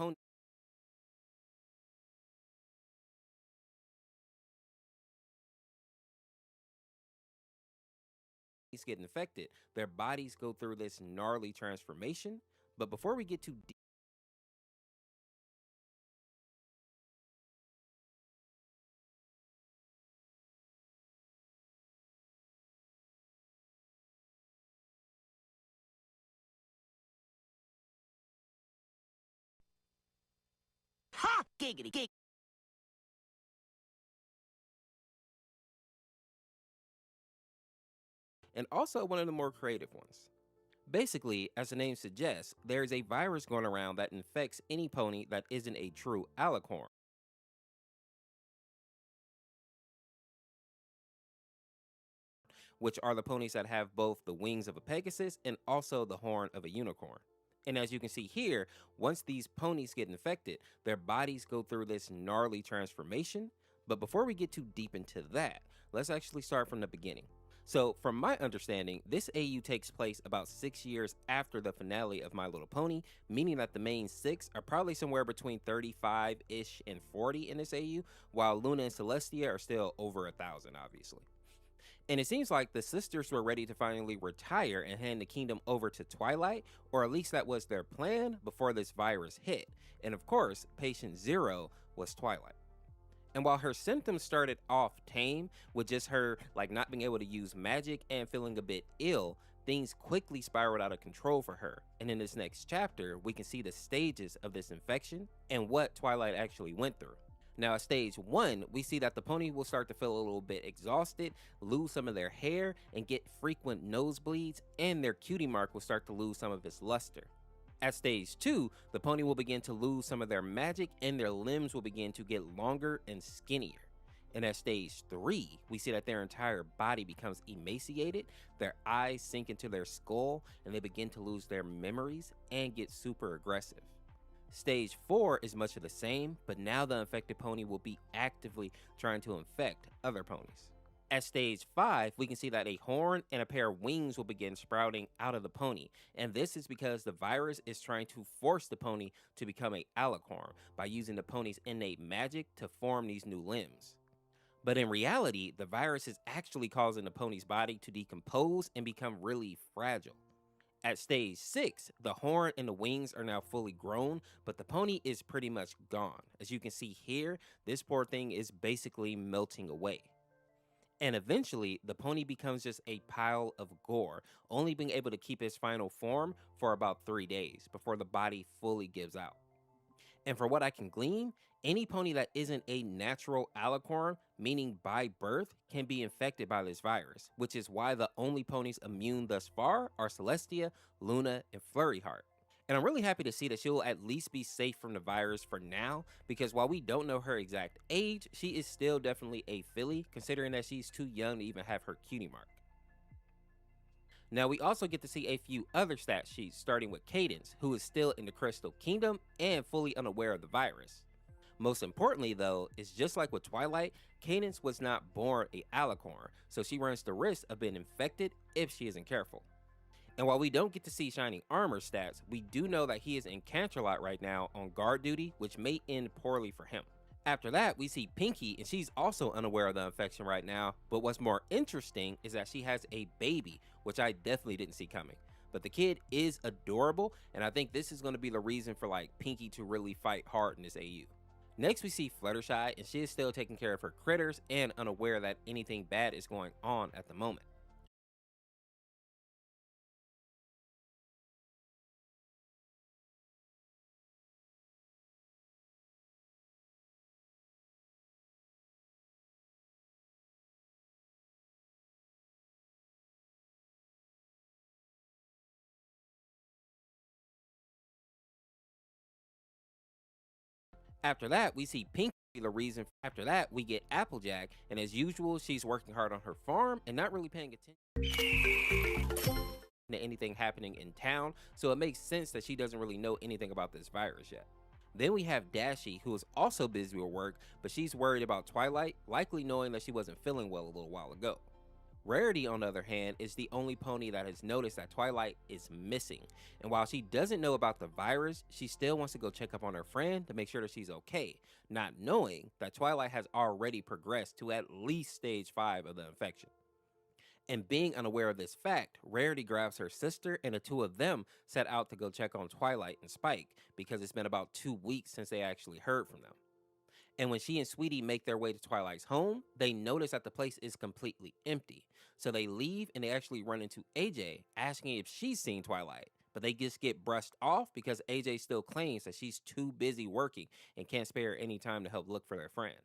ponies get infected, their bodies go through this gnarly transformation. But before we get too deep, Ha! Giggity gig. and also one of the more creative ones. Basically, as the name suggests, there is a virus going around that infects any pony that isn't a true alicorn, which are the ponies that have both the wings of a Pegasus and also the horn of a unicorn. And as you can see here, once these ponies get infected, their bodies go through this gnarly transformation. But before we get too deep into that, let's actually start from the beginning. So, from my understanding, this AU takes place about 6 years after the finale of My Little Pony, meaning that the main 6 are probably somewhere between 35-ish and 40 in this AU, while Luna and Celestia are still over 1,000, obviously. And it seems like the sisters were ready to finally retire and hand the kingdom over to Twilight, or at least that was their plan before this virus hit. And of course, patient zero was Twilight. And while her symptoms started off tame, with just her like not being able to use magic and feeling a bit ill, things quickly spiraled out of control for her. And in this next chapter, we can see the stages of this infection and what Twilight actually went through. Now, at stage 1, we see that the pony will start to feel a little bit exhausted, lose some of their hair, and get frequent nosebleeds, and their cutie mark will start to lose some of its luster. At stage 2, the pony will begin to lose some of their magic, and their limbs will begin to get longer and skinnier. And at stage 3, we see that their entire body becomes emaciated, their eyes sink into their skull, and they begin to lose their memories and get super aggressive. Stage 4 is much of the same, but now the infected pony will be actively trying to infect other ponies. At stage 5, we can see that a horn and a pair of wings will begin sprouting out of the pony, and this is because the virus is trying to force the pony to become a alicorn by using the pony's innate magic to form these new limbs. But in reality, the virus is actually causing the pony's body to decompose and become really fragile. At stage 6, the horn and the wings are now fully grown, but the pony is pretty much gone. As you can see here, this poor thing is basically melting away. And eventually, the pony becomes just a pile of gore, only being able to keep its final form for about 3 days before the body fully gives out. And for what I can glean, any pony that isn't a natural alicorn, meaning by birth, can be infected by this virus, which is why the only ponies immune thus far are Celestia, Luna, and Flurry Heart. And I'm really happy to see that she'll at least be safe from the virus for now, because while we don't know her exact age, she is still definitely a filly, considering that she's too young to even have her cutie mark. Now, we also get to see a few other stat sheets, starting with Cadance, who is still in the Crystal Kingdom and fully unaware of the virus. Most importantly, though, is just like with Twilight, Cadance was not born a alicorn, so she runs the risk of being infected if she isn't careful. And while we don't get to see Shining Armor stats, we do know that he is in Canterlot right now on guard duty, which may end poorly for him. After that, we see Pinkie, and she's also unaware of the infection right now, but what's more interesting is that she has a baby, which I definitely didn't see coming. But the kid is adorable, and I think this is going to be the reason for like Pinkie to really fight hard in this AU. Next, we see Fluttershy, and she is still taking care of her critters and unaware that anything bad is going on at the moment. After that, we see Pinkie the reason. After that, we get Applejack, and as usual, she's working hard on her farm and not really paying attention to anything happening in town, so it makes sense that she doesn't really know anything about this virus yet. Then we have Dashie, who is also busy with work, but she's worried about Twilight, likely knowing that she wasn't feeling well a little while ago. Rarity, on the other hand, is the only pony that has noticed that Twilight is missing. And while she doesn't know about the virus, she still wants to go check up on her friend to make sure that she's okay, not knowing that Twilight has already progressed to at least stage 5 of the infection. And being unaware of this fact, Rarity grabs her sister, and the two of them set out to go check on Twilight and Spike because it's been about 2 weeks since they actually heard from them. And when she and Sweetie make their way to Twilight's home, they notice that the place is completely empty. So they leave and they actually run into AJ asking if she's seen Twilight. But they just get brushed off because AJ still claims that she's too busy working and can't spare any time to help look for their friend.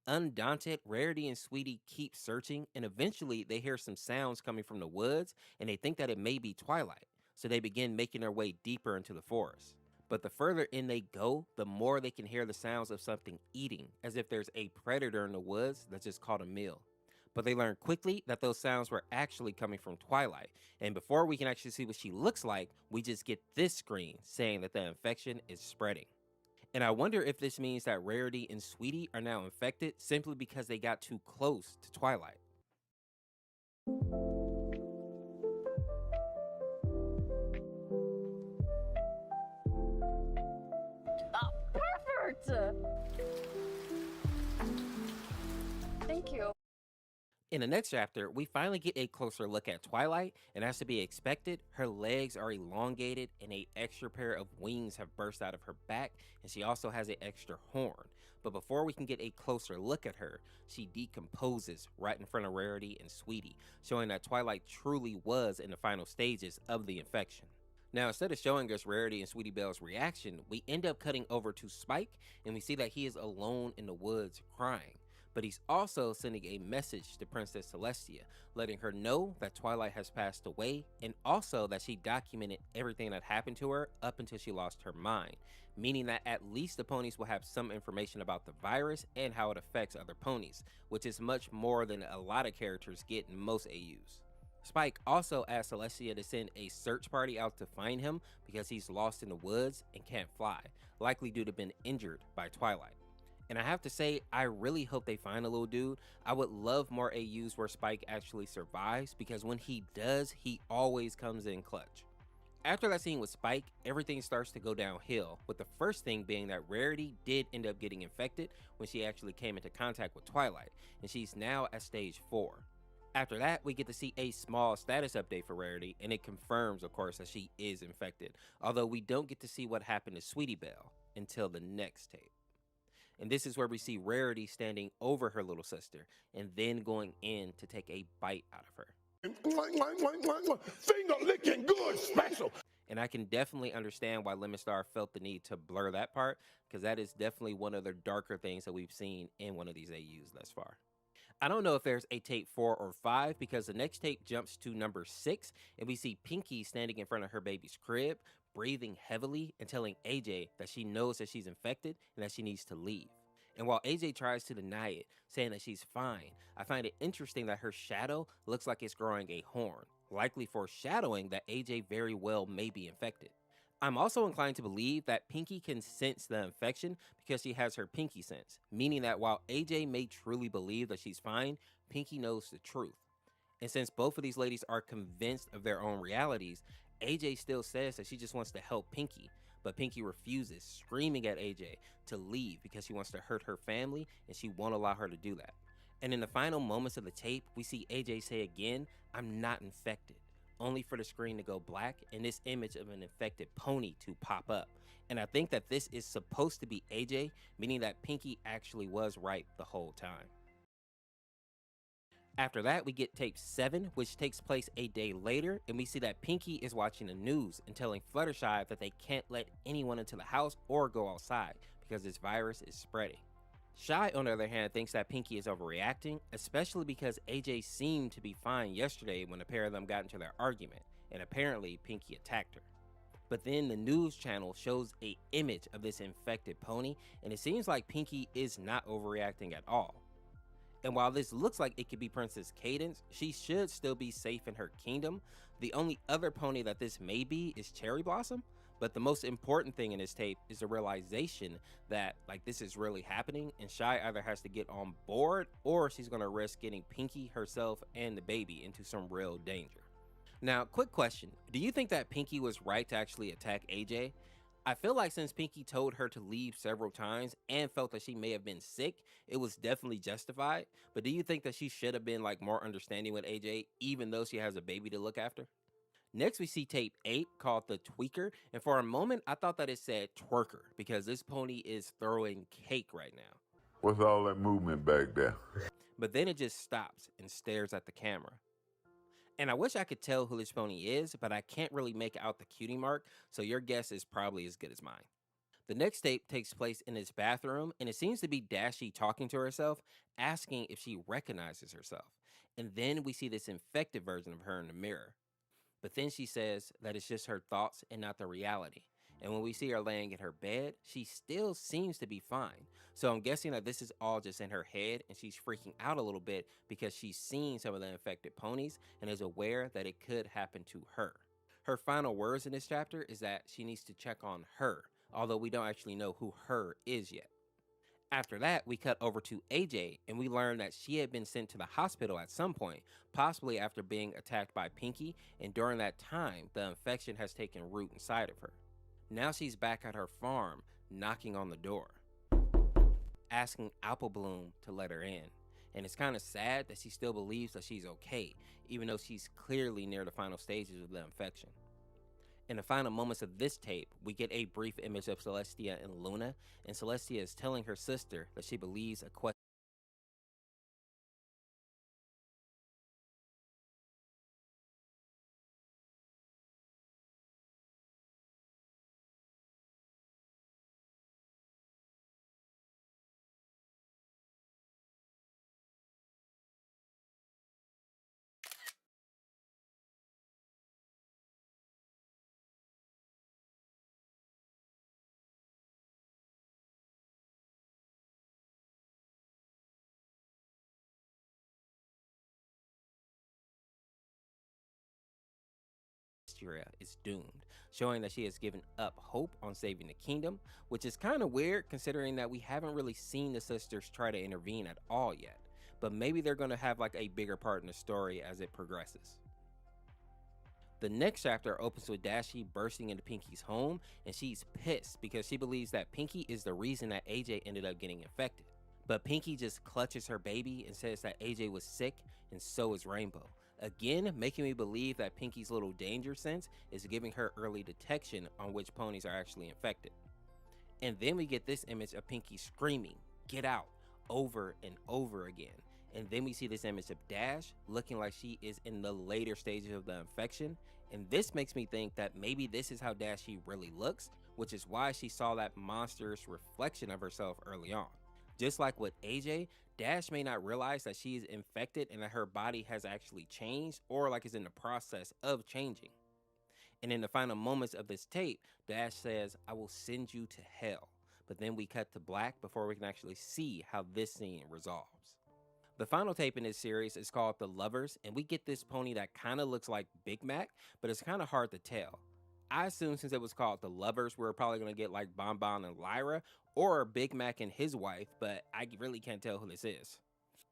Undaunted, Rarity and Sweetie keep searching, and eventually they hear some sounds coming from the woods and they think that it may be Twilight. So they begin making their way deeper into the forest. But the further in they go, the more they can hear the sounds of something eating, as if there's a predator in the woods that's just caught a meal. But they learn quickly that those sounds were actually coming from Twilight, and before we can actually see what she looks like, we just get this screen saying that the infection is spreading. And I wonder if this means that Rarity and Sweetie are now infected simply because they got too close to Twilight. Perfect! Thank you. In the next chapter, we finally get a closer look at Twilight, and as to be expected, her legs are elongated and an extra pair of wings have burst out of her back, and she also has an extra horn. But before we can get a closer look at her, she decomposes right in front of Rarity and Sweetie, showing that Twilight truly was in the final stages of the infection. Now, instead of showing us Rarity and Sweetie Belle's reaction, we end up cutting over to Spike, and we see that he is alone in the woods crying. But he's also sending a message to Princess Celestia, letting her know that Twilight has passed away, and also that she documented everything that happened to her up until she lost her mind, meaning that at least the ponies will have some information about the virus and how it affects other ponies, which is much more than a lot of characters get in most AUs. Spike also asked Celestia to send a search party out to find him because he's lost in the woods and can't fly, likely due to being injured by Twilight. And I have to say, I really hope they find a little dude. I would love more AUs where Spike actually survives, because when he does, he always comes in clutch. After that scene with Spike, everything starts to go downhill, with the first thing being that Rarity did end up getting infected when she actually came into contact with Twilight, and she's now at stage 4. After that, we get to see a small status update for Rarity, and it confirms, of course, that she is infected, although we don't get to see what happened to Sweetie Belle until the next tape. And this is where we see Rarity standing over her little sister and then going in to take a bite out of her. Finger licking good special. And I can definitely understand why Lemon Star felt the need to blur that part, because that is definitely one of the darker things that we've seen in one of these AUs thus far. I don't know if there's a tape 4 or 5, because the next tape jumps to number 6 and we see Pinky standing in front of her baby's crib, breathing heavily and telling AJ that she knows that she's infected and that she needs to leave. And while AJ tries to deny it, saying that she's fine, I find it interesting that her shadow looks like it's growing a horn, likely foreshadowing that AJ very well may be infected. I'm also inclined to believe that Pinky can sense the infection because she has her Pinky sense, meaning that while AJ may truly believe that she's fine, Pinky knows the truth. And since both of these ladies are convinced of their own realities, AJ still says that she just wants to help Pinky, but Pinky refuses, screaming at AJ to leave because she wants to hurt her family and she won't allow her to do that. And in the final moments of the tape, we see AJ say again, "I'm not infected," only for the screen to go black and this image of an infected pony to pop up. And I think that this is supposed to be AJ, meaning that Pinky actually was right the whole time. After that, we get tape 7, which takes place a day later, and we see that Pinky is watching the news and telling Fluttershy that they can't let anyone into the house or go outside because this virus is spreading. Shy, on the other hand, thinks that Pinky is overreacting, especially because AJ seemed to be fine yesterday when the pair of them got into their argument, and apparently Pinky attacked her. But then the news channel shows an image of this infected pony, and it seems like Pinky is not overreacting at all. And while this looks like it could be Princess Cadance, she should still be safe in her kingdom. The only other pony that this may be is Cherry Blossom, But the most important thing in this tape is the realization that like this is really happening, and Shy either has to get on board or she's gonna risk getting Pinky, herself, and the baby into some real danger. Now, quick question. Do you think that Pinky was right to actually attack AJ? I feel like since Pinky told her to leave several times and felt that she may have been sick, it was definitely justified. But do you think that she should have been like more understanding with AJ, even though she has a baby to look after? Next, we see tape 8 called The Tweaker, and for a moment, I thought that it said twerker because this pony is throwing cake right now. What's all that movement back there? But then it just stops and stares at the camera. And I wish I could tell who this pony is, but I can't really make out the cutie mark, so your guess is probably as good as mine. The next tape takes place in his bathroom, and it seems to be Dashie talking to herself, asking if she recognizes herself. And then we see this infected version of her in the mirror. But then she says that it's just her thoughts and not the reality. And when we see her laying in her bed, she still seems to be fine. So I'm guessing that this is all just in her head and she's freaking out a little bit because she's seen some of the infected ponies and is aware that it could happen to her. Her final words in this chapter is that she needs to check on her, although we don't actually know who her is yet. After that, we cut over to AJ and we learn that she had been sent to the hospital at some point, possibly after being attacked by Pinky, and during that time, the infection has taken root inside of her. Now she's back at her farm, knocking on the door, asking Apple Bloom to let her in. And it's kind of sad that she still believes that she's okay, even though she's clearly near the final stages of the infection. In the final moments of this tape, we get a brief image of Celestia and Luna, and Celestia is telling her sister that she believes a question is doomed, showing that she has given up hope on saving the kingdom, which is kind of weird considering that we haven't really seen the sisters try to intervene at all yet. But maybe they're going to have like a bigger part in the story as it progresses. The next chapter opens with Dashie bursting into Pinky's home, and she's pissed because she believes that Pinky is the reason that AJ ended up getting infected. But Pinky just clutches her baby and says that AJ was sick and so is Rainbow. Again, making me believe that Pinky's little danger sense is giving her early detection on which ponies are actually infected. And then we get this image of Pinky screaming, "Get out," over and over again. And then we see this image of Dash looking like she is in the later stages of the infection. And this makes me think that maybe this is how Dashie really looks, which is why she saw that monstrous reflection of herself early on. Just like with AJ, Dash may not realize that she is infected and that her body has actually changed or like is in the process of changing. And in the final moments of this tape, Dash says, "I will send you to hell." But then we cut to black before we can actually see how this scene resolves. The final tape in this series is called The Lovers, and we get this pony that kind of looks like Big Mac, but it's kind of hard to tell. I assume since it was called The Lovers, we're probably going to get like Bon Bon and Lyra, or Big Mac and his wife, but I really can't tell who this is.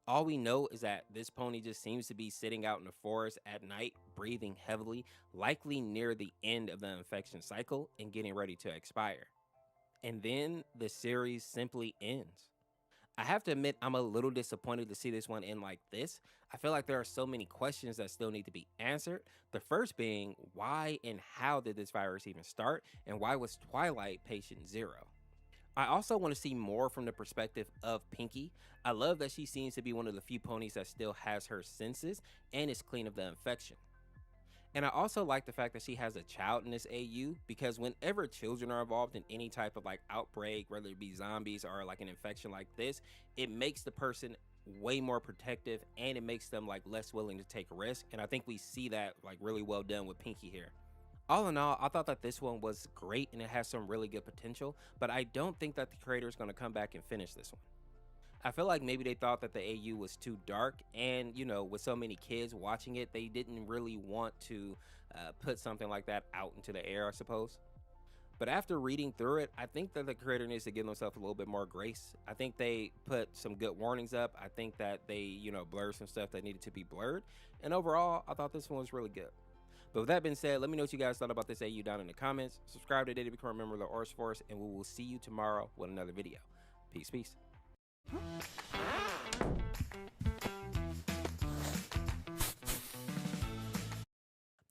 All we know is that this pony just seems to be sitting out in the forest at night, breathing heavily, likely near the end of the infection cycle and getting ready to expire. And then the series simply ends. I have to admit, I'm a little disappointed to see this one end like this. I feel like there are so many questions that still need to be answered. The first being, why and how did this virus even start? And why was Twilight patient 0? I also want to see more from the perspective of Pinky. I love that she seems to be one of the few ponies that still has her senses and is clean of the infection. And I also like the fact that she has a child in this AU, because whenever children are involved in any type of like outbreak, whether it be zombies or like an infection like this, it makes the person way more protective and it makes them like less willing to take a risk. And I think we see that like really well done with Pinky here. All in all, I thought that this one was great and it has some really good potential, but I don't think that the creator is going to come back and finish this one. I feel like maybe they thought that the AU was too dark, and you know, with so many kids watching it, they didn't really want to put something like that out into the air, I suppose. But after reading through it, I think that the creator needs to give themselves a little bit more grace. I think they put some good warnings up. I think that they, blurred some stuff that needed to be blurred. And overall, I thought this one was really good. But with that being said, let me know what you guys thought about this AU down in the comments. Subscribe today to become a member of the Orange Force, and we will see you tomorrow with another video. Peace, peace.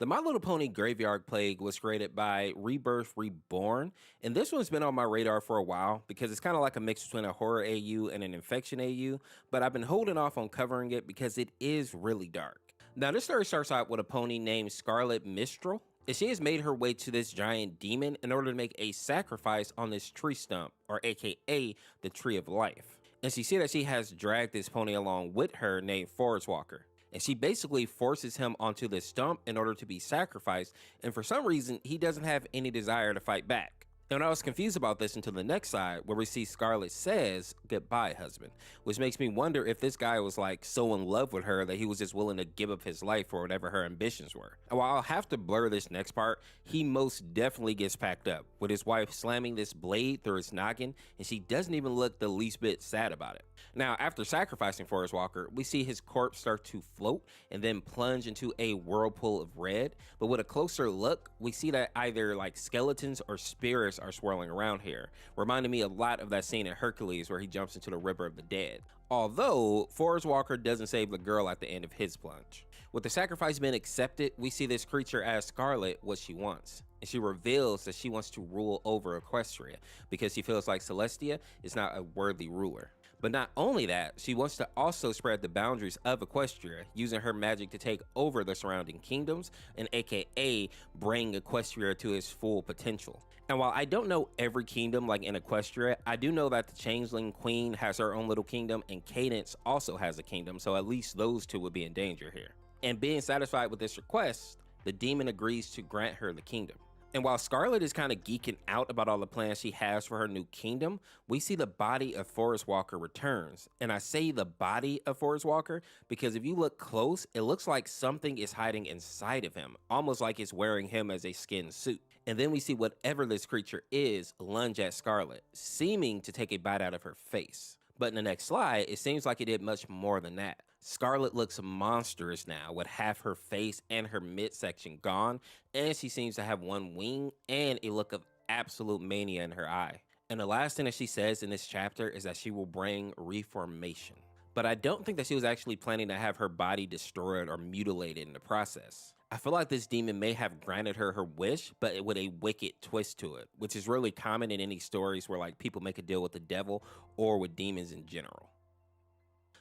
The My Little Pony Graveyard Plague was created by Rebirth Reborn, and this one's been on my radar for a while because it's kind of like a mix between a horror AU and an infection AU, but I've been holding off on covering it because it is really dark. Now, this story starts out with a pony named Scarlet Mistral, and she has made her way to this giant demon in order to make a sacrifice on this tree stump, or aka the Tree of Life. And she said that she has dragged this pony along with her named Forest Walker. And she basically forces him onto this stump in order to be sacrificed, and for some reason, he doesn't have any desire to fight back. And I was confused about this until the next side, where we see Scarlet says, "Goodbye, husband," which makes me wonder if this guy was like so in love with her that he was just willing to give up his life for whatever her ambitions were. And while I'll have to blur this next part, he most definitely gets packed up, with his wife slamming this blade through his noggin, and she doesn't even look the least bit sad about it. Now, after sacrificing Forest Walker, we see his corpse start to float and then plunge into a whirlpool of red, but with a closer look, we see that either like skeletons or spirits are swirling around here, reminding me a lot of that scene in Hercules where he jumps into the River of the Dead. Although, Forest Walker doesn't save the girl at the end of his plunge. With the sacrifice being accepted, we see this creature ask Scarlet what she wants. And she reveals that she wants to rule over Equestria because she feels like Celestia is not a worthy ruler. But not only that, she wants to also spread the boundaries of Equestria, using her magic to take over the surrounding kingdoms and aka bring Equestria to its full potential. And while I don't know every kingdom like in Equestria, I do know that the Changeling Queen has her own little kingdom and Cadence also has a kingdom, so at least those two would be in danger here. And being satisfied with this request, the demon agrees to grant her the kingdom. And while Scarlet is kind of geeking out about all the plans she has for her new kingdom, we see the body of Forest Walker returns. And I say the body of Forest Walker because if you look close, it looks like something is hiding inside of him, almost like it's wearing him as a skin suit. And then we see whatever this creature is lunge at Scarlet, seeming to take a bite out of her face. But in the next slide, it seems like it did much more than that. Scarlet looks monstrous now, with half her face and her midsection gone, and she seems to have one wing and a look of absolute mania in her eye. And the last thing that she says in this chapter is that she will bring reformation. But I don't think that she was actually planning to have her body destroyed or mutilated in the process. I feel like this demon may have granted her her wish, but with a wicked twist to it, which is really common in any stories where like people make a deal with the devil or with demons in general.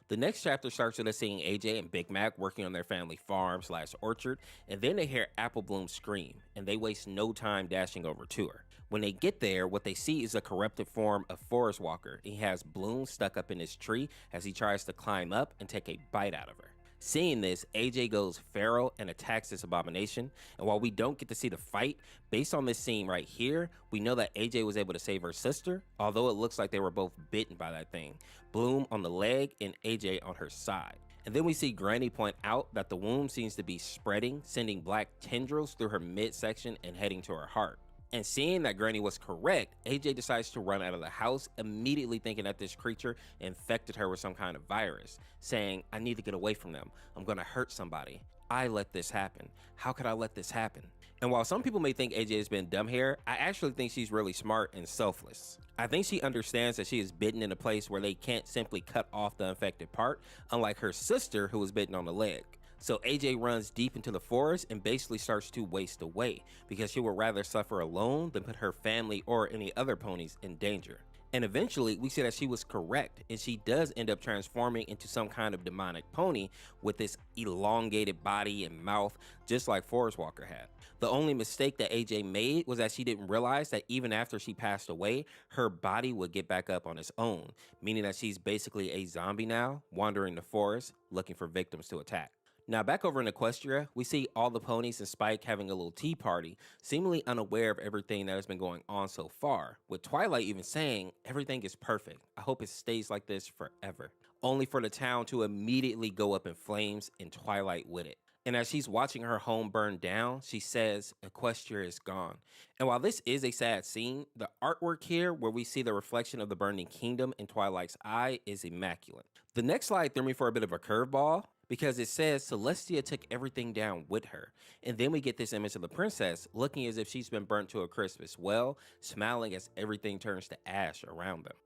The next chapter starts with us seeing AJ and Big Mac working on their family farm / orchard, and then they hear Apple Bloom scream, and they waste no time dashing over to her. When they get there, what they see is a corrupted form of Forest Walker. He has Bloom stuck up in his tree as he tries to climb up and take a bite out of her. Seeing this, AJ goes feral and attacks this abomination, and while we don't get to see the fight, based on this scene right here, we know that AJ was able to save her sister, although it looks like they were both bitten by that thing, Bloom on the leg and AJ on her side. And then we see Granny point out that the wound seems to be spreading, sending black tendrils through her midsection and heading to her heart. And seeing that Granny was correct, AJ decides to run out of the house, immediately thinking that this creature infected her with some kind of virus, saying, "I need to get away from them. I'm gonna hurt somebody. I let this happen. How could I let this happen?" And while some people may think AJ has been dumb here, I actually think she's really smart and selfless. I think she understands that she is bitten in a place where they can't simply cut off the infected part, unlike her sister who was bitten on the leg. So AJ runs deep into the forest and basically starts to waste away because she would rather suffer alone than put her family or any other ponies in danger. And eventually we see that she was correct, and she does end up transforming into some kind of demonic pony with this elongated body and mouth just like Forest Walker had. The only mistake that AJ made was that she didn't realize that even after she passed away, her body would get back up on its own, meaning that she's basically a zombie now, wandering the forest looking for victims to attack. Now back over in Equestria, we see all the ponies and Spike having a little tea party, seemingly unaware of everything that has been going on so far, with Twilight even saying, "Everything is perfect. I hope it stays like this forever." Only for the town to immediately go up in flames and Twilight with it. And as she's watching her home burn down, she says, Equestria is gone. And while this is a sad scene, the artwork here, where we see the reflection of the burning kingdom in Twilight's eye, is immaculate. The next slide threw me for a bit of a curveball because it says Celestia took everything down with her. And then we get this image of the princess looking as if she's been burnt to a crisp as well, smiling as everything turns to ash around them.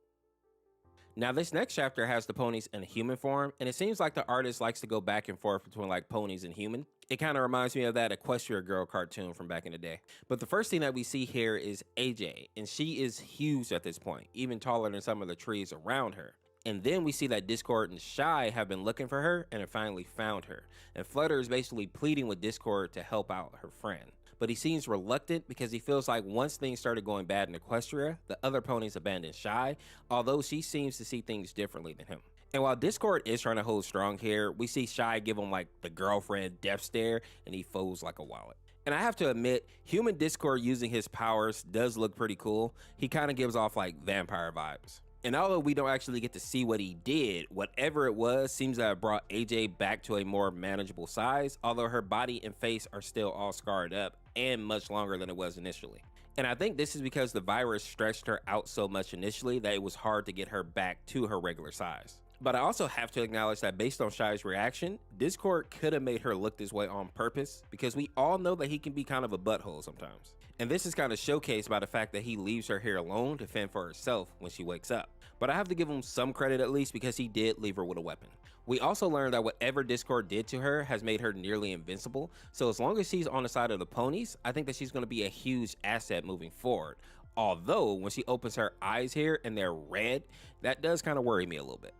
Now, this next chapter has the ponies in human form, and it seems like the artist likes to go back and forth between like ponies and human. It kind of reminds me of that Equestria Girl cartoon from back in the day. But the first thing that we see here is AJ, and she is huge at this point, even taller than some of the trees around her. And then we see that Discord and Shy have been looking for her and have finally found her. And Flutter is basically pleading with Discord to help out her friend. But he seems reluctant because he feels like once things started going bad in Equestria, the other ponies abandoned Shy, although she seems to see things differently than him. And while Discord is trying to hold strong here, we see Shy give him like the girlfriend death stare and he folds like a wallet. And I have to admit, human Discord using his powers does look pretty cool. He kind of gives off like vampire vibes. And although we don't actually get to see what he did, whatever it was seems to have brought AJ back to a more manageable size, although her body and face are still all scarred up and much longer than it was initially. And I think this is because the virus stretched her out so much initially that it was hard to get her back to her regular size. But I also have to acknowledge that based on Shy's reaction, Discord could have made her look this way on purpose, because we all know that he can be kind of a butthole sometimes. And this is kind of showcased by the fact that he leaves her here alone to fend for herself when she wakes up. But I have to give him some credit at least, because he did leave her with a weapon. We also learned that whatever Discord did to her has made her nearly invincible, so as long as she's on the side of the ponies, I think that she's going to be a huge asset moving forward. Although, when she opens her eyes here and they're red, that does kind of worry me a little bit.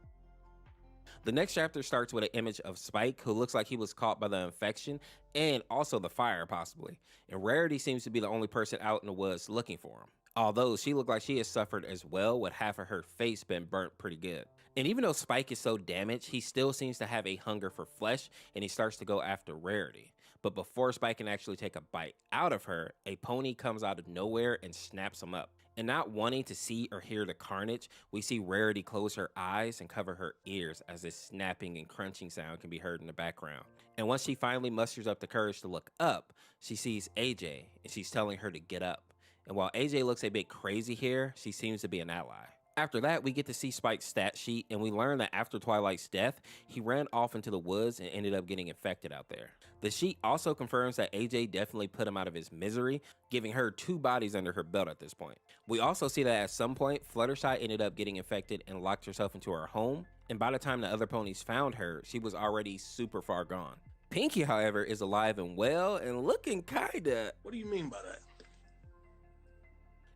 The next chapter starts with an image of Spike, who looks like he was caught by the infection and also the fire possibly. And Rarity seems to be the only person out in the woods looking for him, although she looked like she has suffered as well, with half of her face been burnt pretty good. And even though Spike is so damaged, he still seems to have a hunger for flesh, and he starts to go after Rarity. But before Spike can actually take a bite out of her, a pony comes out of nowhere and snaps him up. And not wanting to see or hear the carnage, we see Rarity close her eyes and cover her ears as this snapping and crunching sound can be heard in the background. And once she finally musters up the courage to look up, she sees AJ, and she's telling her to get up. And while AJ looks a bit crazy here, she seems to be an ally. After that, we get to see Spike's stat sheet, and we learn that after Twilight's death, he ran off into the woods and ended up getting infected out there. The sheet also confirms that AJ definitely put him out of his misery, giving her 2 bodies under her belt at this point. We also see that at some point, Fluttershy ended up getting infected and locked herself into her home, and by the time the other ponies found her, she was already super far gone. Pinkie, however, is alive and well and looking kinda... What do you mean by that?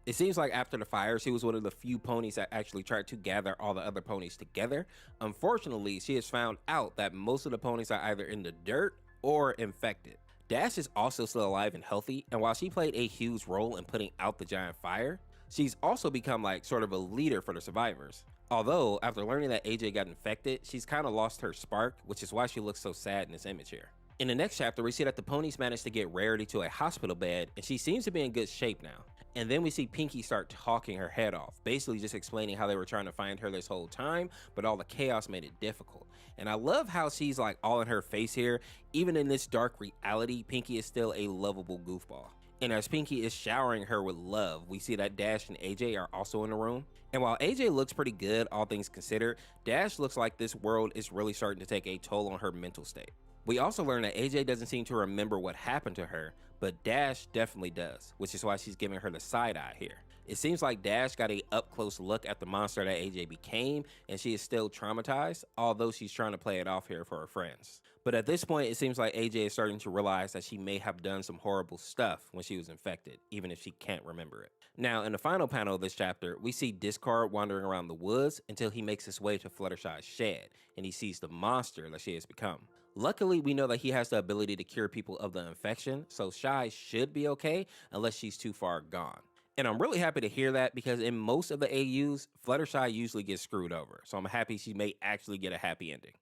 It seems like after the fire, she was one of the few ponies that actually tried to gather all the other ponies together. Unfortunately, she has found out that most of the ponies are either in the dirt or infected. Dash is also still alive and healthy, and while she played a huge role in putting out the giant fire, she's also become like sort of a leader for the survivors. Although, after learning that AJ got infected, she's kind of lost her spark, which is why she looks so sad in this image here. In the next chapter, we see that the ponies managed to get Rarity to a hospital bed, and she seems to be in good shape now. And then we see Pinkie start talking her head off, basically just explaining how they were trying to find her this whole time, but all the chaos made it difficult. And I love how she's like all in her face here. Even in this dark reality, Pinkie is still a lovable goofball. And as Pinkie is showering her with love, we see that Dash and AJ are also in the room. And while AJ looks pretty good, all things considered, Dash looks like this world is really starting to take a toll on her mental state. We also learn that AJ doesn't seem to remember what happened to her, but Dash definitely does, which is why she's giving her the side eye here. It seems like Dash got a up-close look at the monster that AJ became, and she is still traumatized, although she's trying to play it off here for her friends. But at this point, it seems like AJ is starting to realize that she may have done some horrible stuff when she was infected, even if she can't remember it. Now, in the final panel of this chapter, we see Discord wandering around the woods until he makes his way to Fluttershy's shed, and he sees the monster that she has become. Luckily, we know that he has the ability to cure people of the infection, so Shy should be okay unless she's too far gone. And I'm really happy to hear that, because in most of the AUs, Fluttershy usually gets screwed over, so I'm happy she may actually get a happy ending.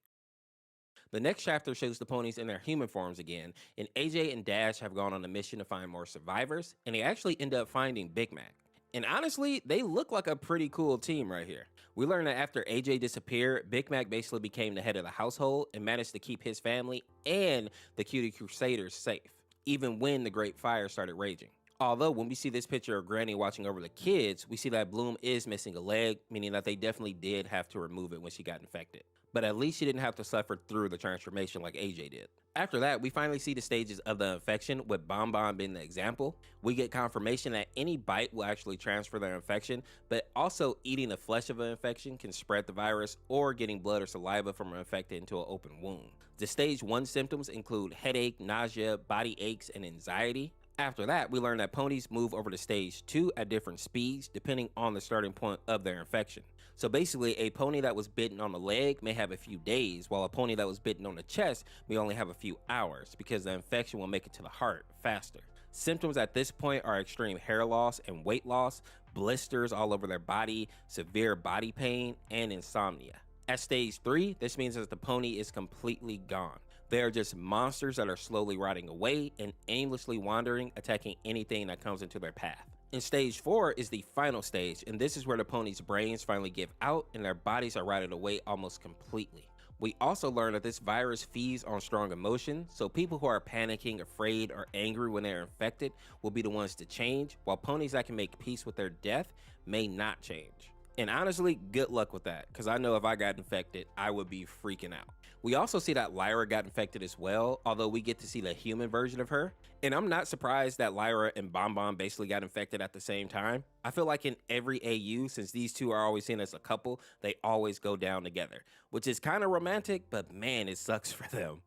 The next chapter shows the ponies in their human forms again, and AJ and Dash have gone on a mission to find more survivors, and they actually end up finding Big Mac. And honestly, they look like a pretty cool team right here. We learned that after AJ disappeared, Big Mac basically became the head of the household and managed to keep his family and the Cutie Crusaders safe, even when the Great Fire started raging. Although when we see this picture of Granny watching over the kids, we see that Bloom is missing a leg, meaning that they definitely did have to remove it when she got infected. But at least she didn't have to suffer through the transformation like AJ did. After that, we finally see the stages of the infection, with Bonbon being the example. We get confirmation that any bite will actually transfer the infection, but also eating the flesh of an infection can spread the virus, or getting blood or saliva from an infected into an open wound. The stage 1 symptoms include headache, nausea, body aches, and anxiety. After that, we learn that ponies move over to stage 2 at different speeds depending on the starting point of their infection. So basically, a pony that was bitten on the leg may have a few days, while a pony that was bitten on the chest may only have a few hours, because the infection will make it to the heart faster. Symptoms at this point are extreme hair loss and weight loss, blisters all over their body, severe body pain, and insomnia. At stage 3, this means that the pony is completely gone. They are just monsters that are slowly rotting away and aimlessly wandering, attacking anything that comes into their path. And stage 4 is the final stage, and this is where the pony's brains finally give out and their bodies are rotted away almost completely. We also learn that this virus feeds on strong emotion, so people who are panicking, afraid, or angry when they're infected will be the ones to change, while ponies that can make peace with their death may not change. And honestly, good luck with that, because I know if I got infected, I would be freaking out. We also see that Lyra got infected as well, although we get to see the human version of her. And I'm not surprised that Lyra and Bonbon basically got infected at the same time. I feel like in every AU, since these two are always seen as a couple, they always go down together, which is kind of romantic, but man, it sucks for them.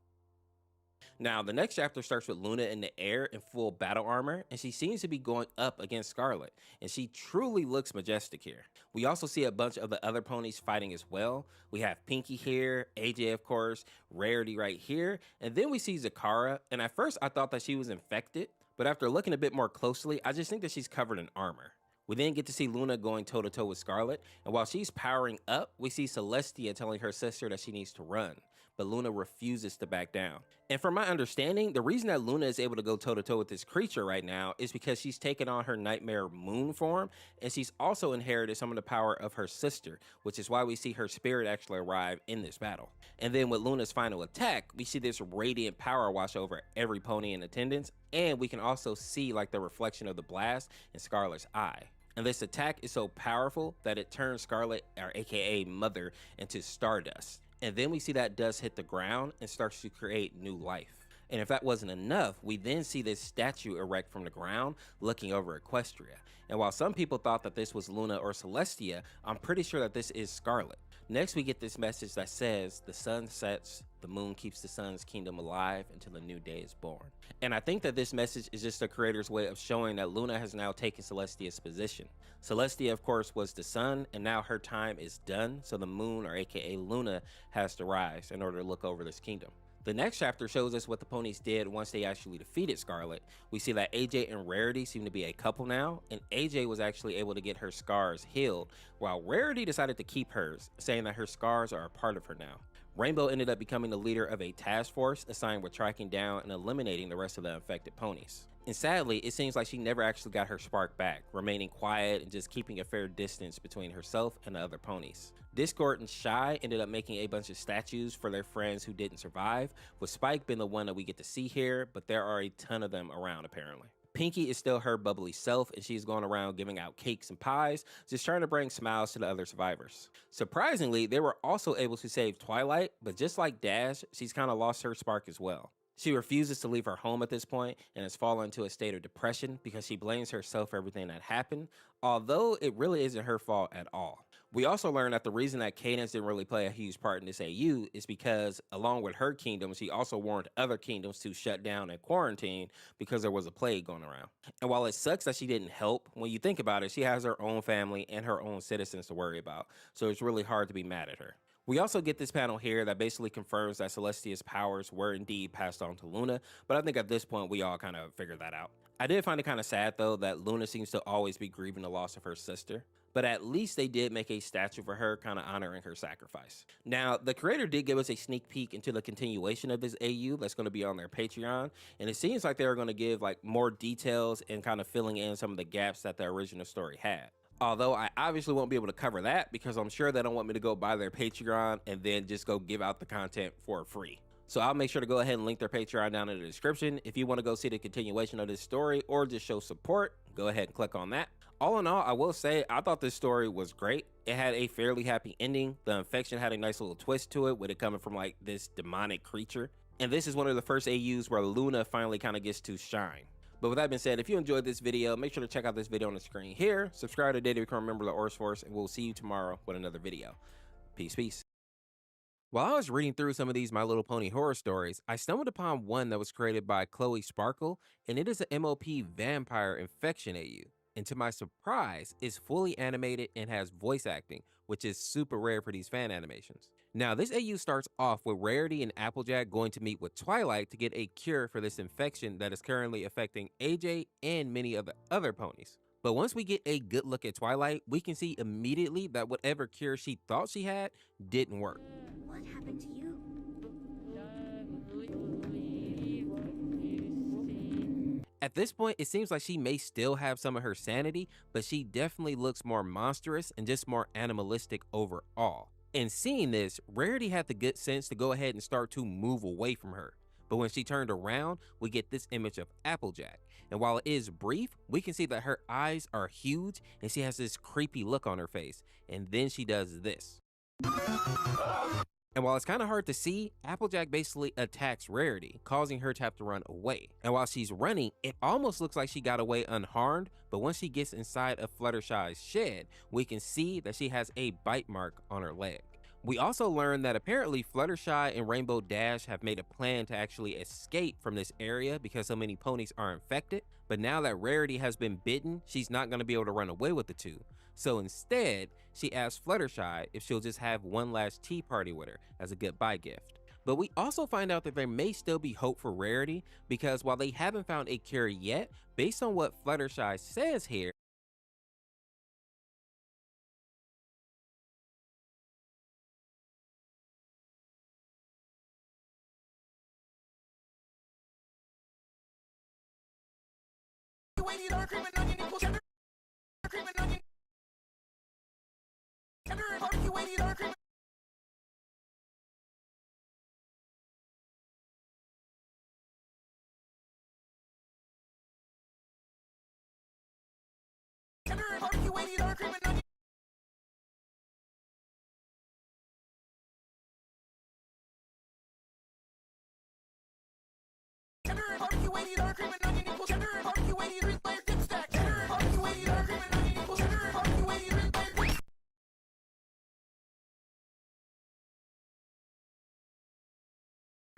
Now, the next chapter starts with Luna in the air in full battle armor, and she seems to be going up against Scarlet, and she truly looks majestic here. We also see a bunch of the other ponies fighting as well. We have Pinky here, AJ of course, Rarity right here, and then we see Zakara, and at first I thought that she was infected, but after looking a bit more closely, I just think that she's covered in armor. We then get to see Luna going toe-to-toe with Scarlet, and while she's powering up, we see Celestia telling her sister that she needs to run, but Luna refuses to back down. And from my understanding, the reason that Luna is able to go toe-to-toe with this creature right now is because she's taken on her Nightmare Moon form, and she's also inherited some of the power of her sister, which is why we see her spirit actually arrive in this battle. And then with Luna's final attack, we see this radiant power wash over every pony in attendance, and we can also see like the reflection of the blast in Scarlet's eye. And this attack is so powerful that it turns Scarlet, or aka Mother, into stardust. And then we see that dust hit the ground and starts to create new life. And if that wasn't enough, we then see this statue erect from the ground looking over Equestria. And while some people thought that this was Luna or Celestia, I'm pretty sure that this is Scarlet. Next, we get this message that says, "The sun sets, the moon keeps the sun's kingdom alive until a new day is born." And I think that this message is just the creator's way of showing that Luna has now taken Celestia's position. Celestia, of course, was the sun, and now her time is done, so the moon, or aka Luna, has to rise in order to look over this kingdom. The next chapter shows us what the ponies did once they actually defeated Scarlet. We see that AJ and Rarity seem to be a couple now, and AJ was actually able to get her scars healed, while Rarity decided to keep hers, saying that her scars are a part of her now. Rainbow ended up becoming the leader of a task force assigned with tracking down and eliminating the rest of the infected ponies. And sadly, it seems like she never actually got her spark back, remaining quiet and just keeping a fair distance between herself and the other ponies. Discord and Shy ended up making a bunch of statues for their friends who didn't survive, with Spike being the one that we get to see here, but there are a ton of them around apparently. Pinky is still her bubbly self, and she's going around giving out cakes and pies, just trying to bring smiles to the other survivors. Surprisingly, they were also able to save Twilight, but just like Dash, she's kind of lost her spark as well. She refuses to leave her home at this point and has fallen into a state of depression because she blames herself for everything that happened, although it really isn't her fault at all. We also learned that the reason that Cadence didn't really play a huge part in this AU is because, along with her kingdom, she also warned other kingdoms to shut down and quarantine because there was a plague going around. And while it sucks that she didn't help, when you think about it, she has her own family and her own citizens to worry about, so it's really hard to be mad at her. We also get this panel here that basically confirms that Celestia's powers were indeed passed on to Luna, but I think at this point we all kind of figured that out. I did find it kind of sad though that Luna seems to always be grieving the loss of her sister, but at least they did make a statue for her, kind of honoring her sacrifice. Now, the creator did give us a sneak peek into the continuation of this AU that's going to be on their Patreon, and it seems like they're going to give like more details and kind of filling in some of the gaps that the original story had. Although I obviously won't be able to cover that because I'm sure they don't want me to go buy their Patreon and then just go give out the content for free. So I'll make sure to go ahead and link their Patreon down in the description. If you want to go see the continuation of this story or just show support, go ahead and click on that. All in all, I will say I thought this story was great. It had a fairly happy ending. The infection had a nice little twist to it with it coming from like this demonic creature. And this is one of the first AUs where Luna finally kind of gets to shine. But with that being said, if you enjoyed this video, make sure to check out this video on the screen here. Subscribe today to become a member of the Ors Force, and we'll see you tomorrow with another video. Peace, peace. While I was reading through some of these My Little Pony horror stories, I stumbled upon one that was created by Chloe Sparkle, and it is an MOP vampire infection AU. And to my surprise, it's fully animated and has voice acting, which is super rare for these fan animations. Now, this AU starts off with Rarity and Applejack going to meet with Twilight to get a cure for this infection that is currently affecting AJ and many of the other ponies. But once we get a good look at Twilight, we can see immediately that whatever cure she thought she had didn't work. What happened to you? At this point, it seems like she may still have some of her sanity, but she definitely looks more monstrous and just more animalistic overall. And seeing this, Rarity had the good sense to go ahead and start to move away from her. But when she turned around, we get this image of Applejack. And while it is brief, we can see that her eyes are huge and she has this creepy look on her face. And then she does this. And while it's kind of hard to see, Applejack basically attacks Rarity, causing her to have to run away. And while she's running, it almost looks like she got away unharmed, but once she gets inside of Fluttershy's shed, we can see that she has a bite mark on her leg. We also learn that apparently Fluttershy and Rainbow Dash have made a plan to actually escape from this area because so many ponies are infected, but now that Rarity has been bitten, she's not going to be able to run away with the two. So instead, she asks Fluttershy if she'll just have one last tea party with her as a goodbye gift. But we also find out that there may still be hope for Rarity because while they haven't found a cure yet, based on what Fluttershy says here,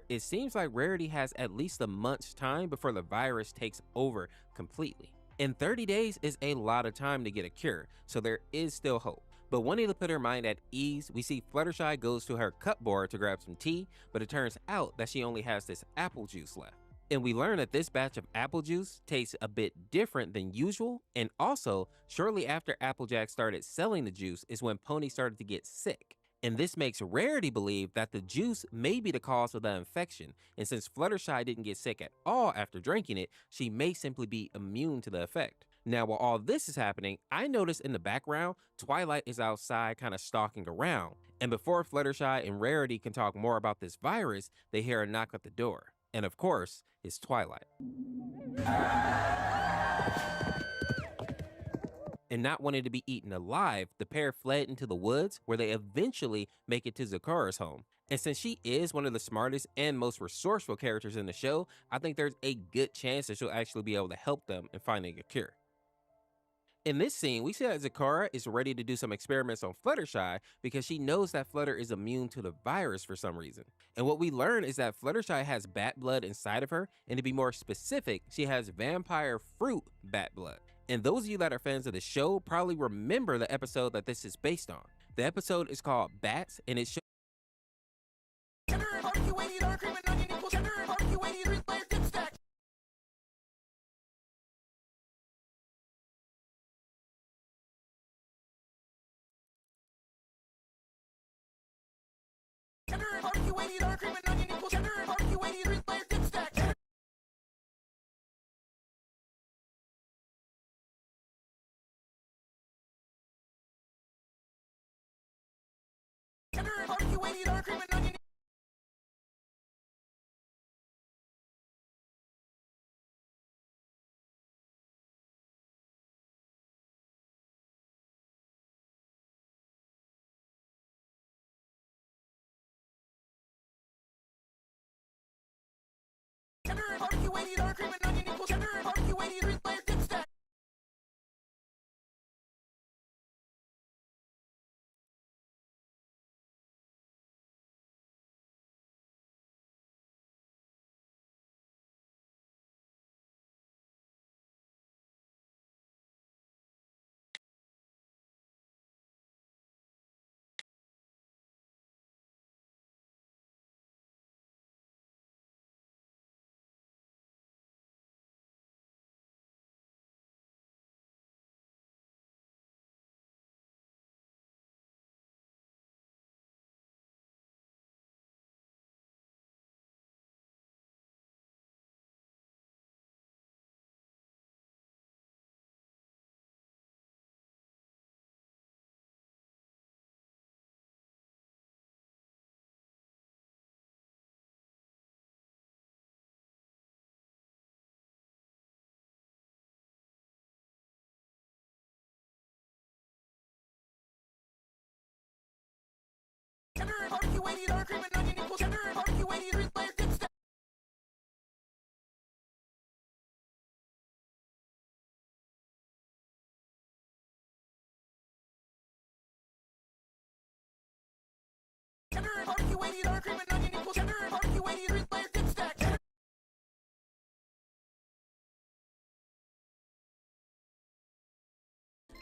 it seems like Rarity has at least a month's time before the virus takes over completely. And 30 days is a lot of time to get a cure, so there is still hope. But wanting to put her mind at ease, we see Fluttershy goes to her cupboard to grab some tea, but it turns out that she only has this apple juice left. And we learn that this batch of apple juice tastes a bit different than usual, and also, shortly after Applejack started selling the juice is when Pony started to get sick. And this makes Rarity believe that the juice may be the cause of the infection, and since Fluttershy didn't get sick at all after drinking it, she may simply be immune to the effect. Now, while all this is happening, I notice in the background, Twilight is outside kind of stalking around. And before Fluttershy and Rarity can talk more about this virus, they hear a knock at the door. And of course, it's Twilight. And not wanting to be eaten alive, the pair fled into the woods where they eventually make it to Zecura's home. And since she is one of the smartest and most resourceful characters in the show, I think there's a good chance that she'll actually be able to help them in finding a cure. In this scene, we see that Zecura is ready to do some experiments on Fluttershy because she knows that Flutter is immune to the virus for some reason. And what we learn is that Fluttershy has bat blood inside of her, and to be more specific, she has vampire fruit bat blood. And those of you that are fans of the show probably remember the episode that this is based on. The episode is called Bats, and it shows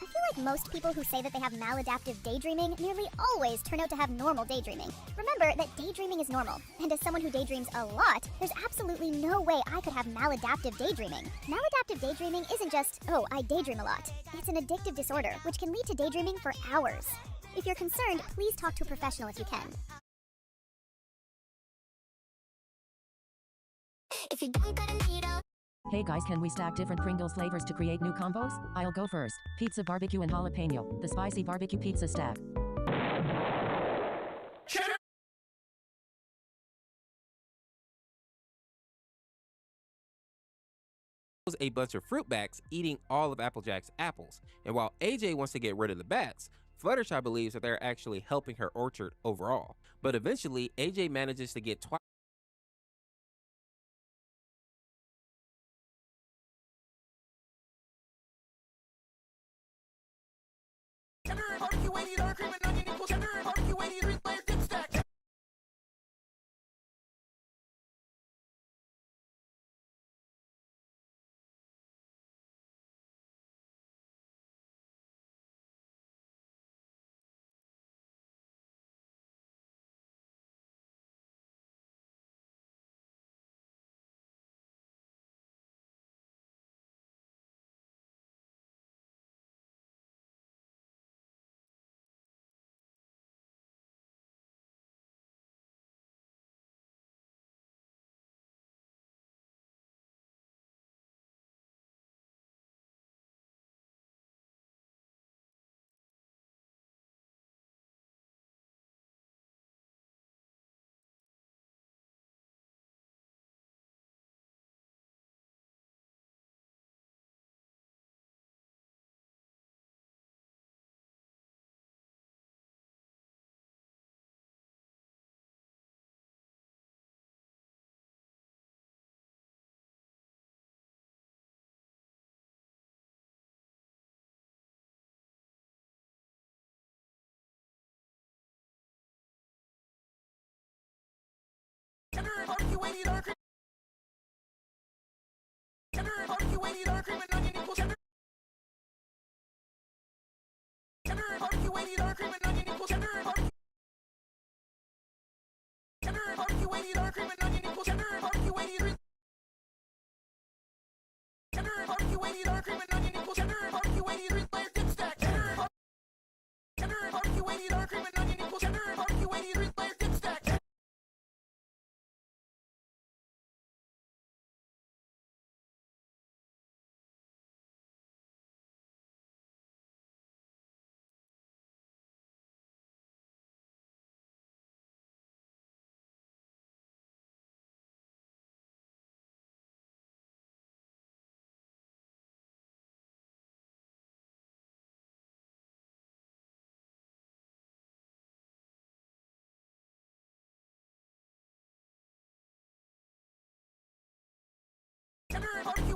I feel like most people who say that they have maladaptive daydreaming nearly always turn out to have normal daydreaming. Remember that daydreaming is normal, and as someone who daydreams a lot, there's absolutely no way I could have maladaptive daydreaming. Maladaptive daydreaming isn't just, oh, I daydream a lot. It's an addictive disorder, which can lead to daydreaming for hours. If you're concerned, please talk to a professional if you can. If you don't got a needle. Hey guys, can we stack different Pringles flavors to create new combos? I'll go first. Pizza, barbecue, and jalapeno. The spicy barbecue pizza stack. A bunch of fruit bats eating all of Applejack's apples. And while AJ wants to get rid of the bats, Fluttershy believes that they're actually helping her orchard overall. But eventually, AJ manages to get twice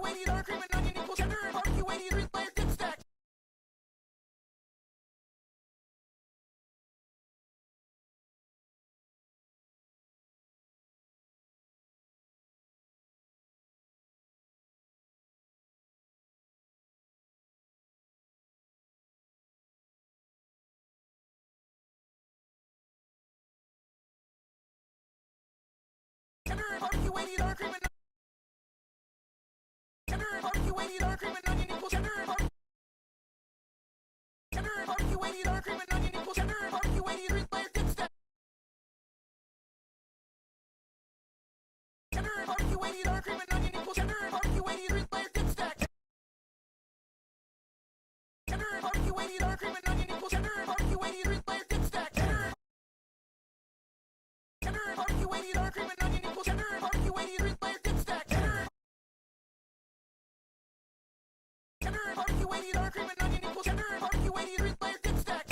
weighty, dark cream and onion equals tender and barbecue weighty, 3-layer thick stack. Tender and barbecue weighty, dark cream and tender and barbecue weighty, dark cream and onion equals tender and barbecue weighty, dark cream and onion equals tender and barbecue weighty, 3-layer thick stack. Tender and barbecue weighty, dark cream and onion equals tender and barbecue weighty, 3-layer thick stack. Tender and barbecue weighty, dark cream and onion equals tender and barbecue weighty, 3-layer thick stack. Tender and barbecue weighty, dark cream and onion equals tender and barbecue weighty, 3-layer thick stack. Tender and barbecue weighty, dark cream and onion equals tender and barbecue weighty, 3-layer thick stack.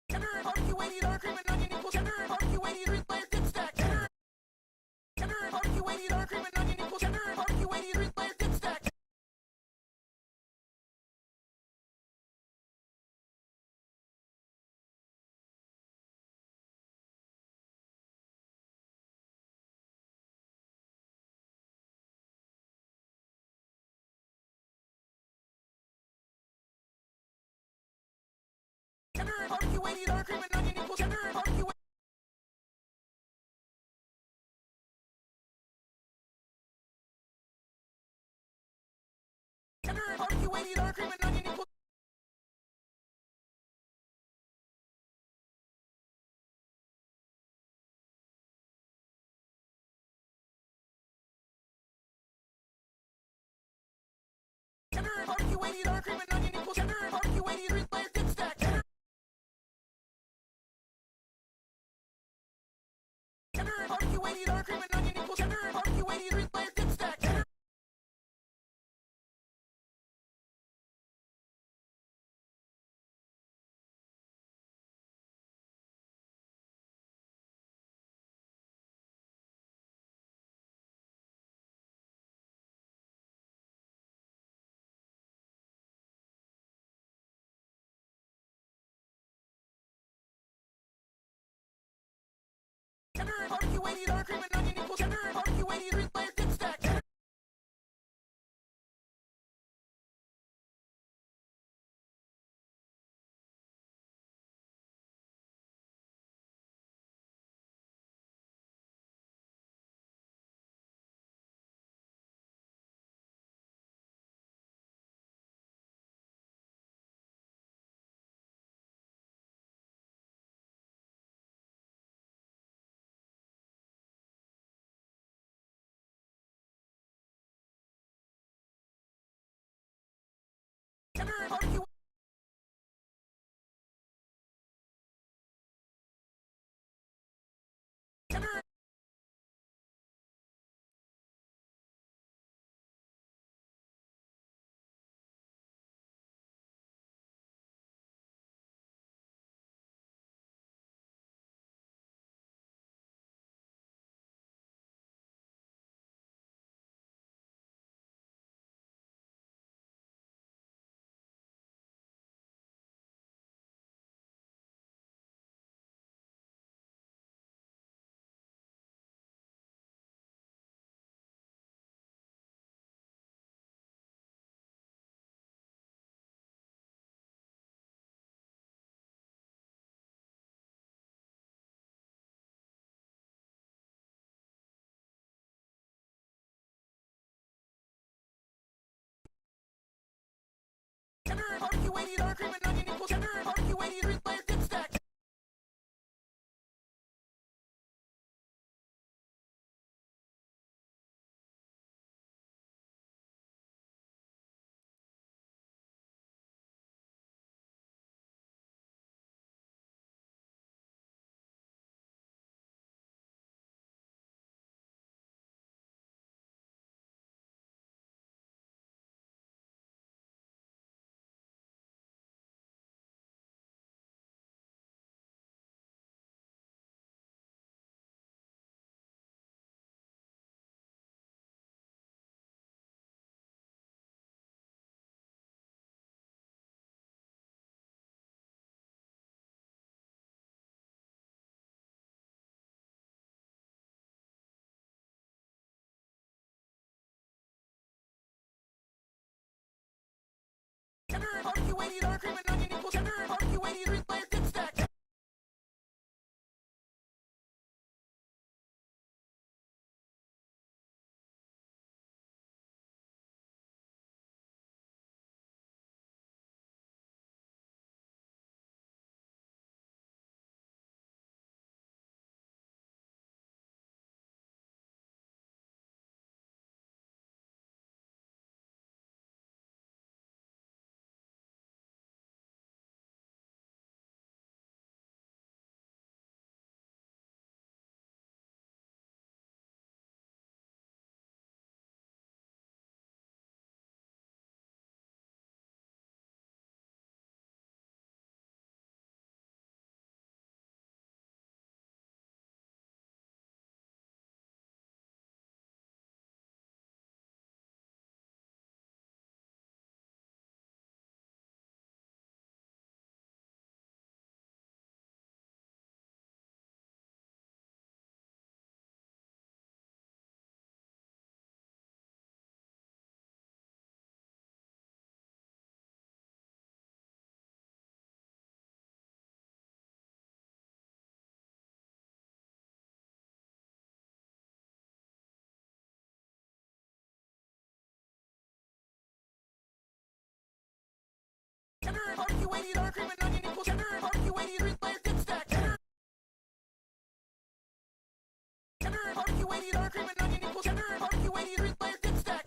Tender and barbecue weighty, dark cream and onion equals tender and barbecue weighty, 3-layer thick stack. Tender and barbecue weighty, dark cream and onion equals tender and barbecue weighty, 3-layer thick stack. Tender and barbecue weighty, dark cream and onion equals tender and barbecue weighty. Tender and barbecue weighty, dark cream and onion equals tender and barbecue weighty, dark cream and onion equals tender and barbecue weighty, 3-layer thick stack. Tender and barbecue weighty, dark cream and onion equals tender and barbecue weighty, 3-layer thick stack. Cheddar and barbecue, we need our cream and onion equals cheddar and barbecue, we need 3-layer thick stack. Cheddar and barbecue, we need our cream and onion equals cheddar and barbecue, we need 3-layer thick stack.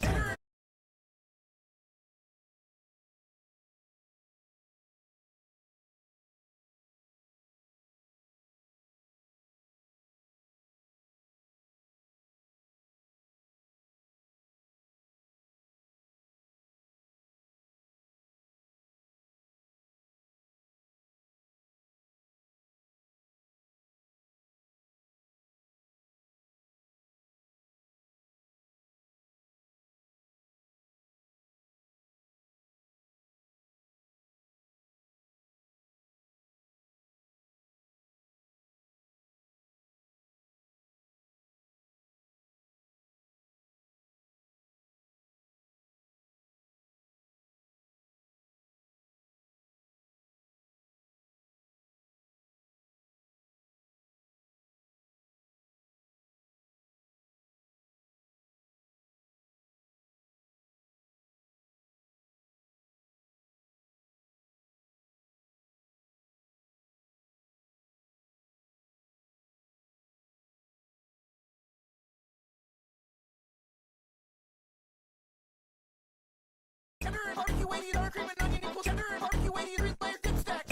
Cheddar and barbecue, we need our cream and onion equals cheddar and barbecue, we need 3-layer thick stack.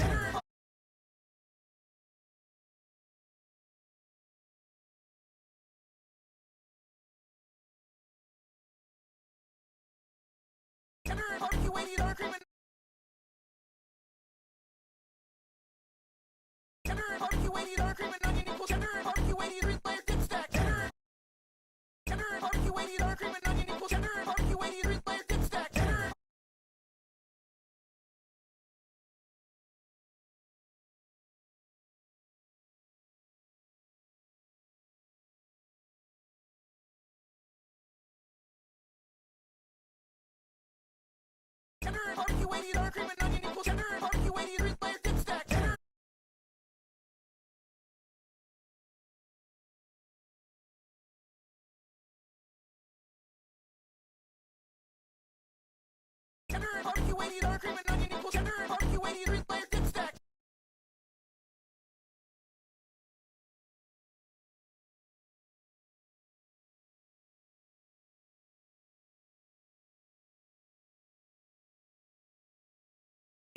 Cheddar and barbecue, we need our cream and cheddar and barbecue, we need our cream and onion equals cheddar and barbecue, we need 3-layer thick stack. Cheddar and barbecue, we need our cream and onion equals cheddar and barbecue, we need 3-layer thick stack. Cheddar and barbecue, we need our cream and onion equals cheddar and barbecue, we need 3-layer thick stack. Cheddar and barbecue, we need our cream and onion equals cheddar and barbecue, we need 3-layer thick stack.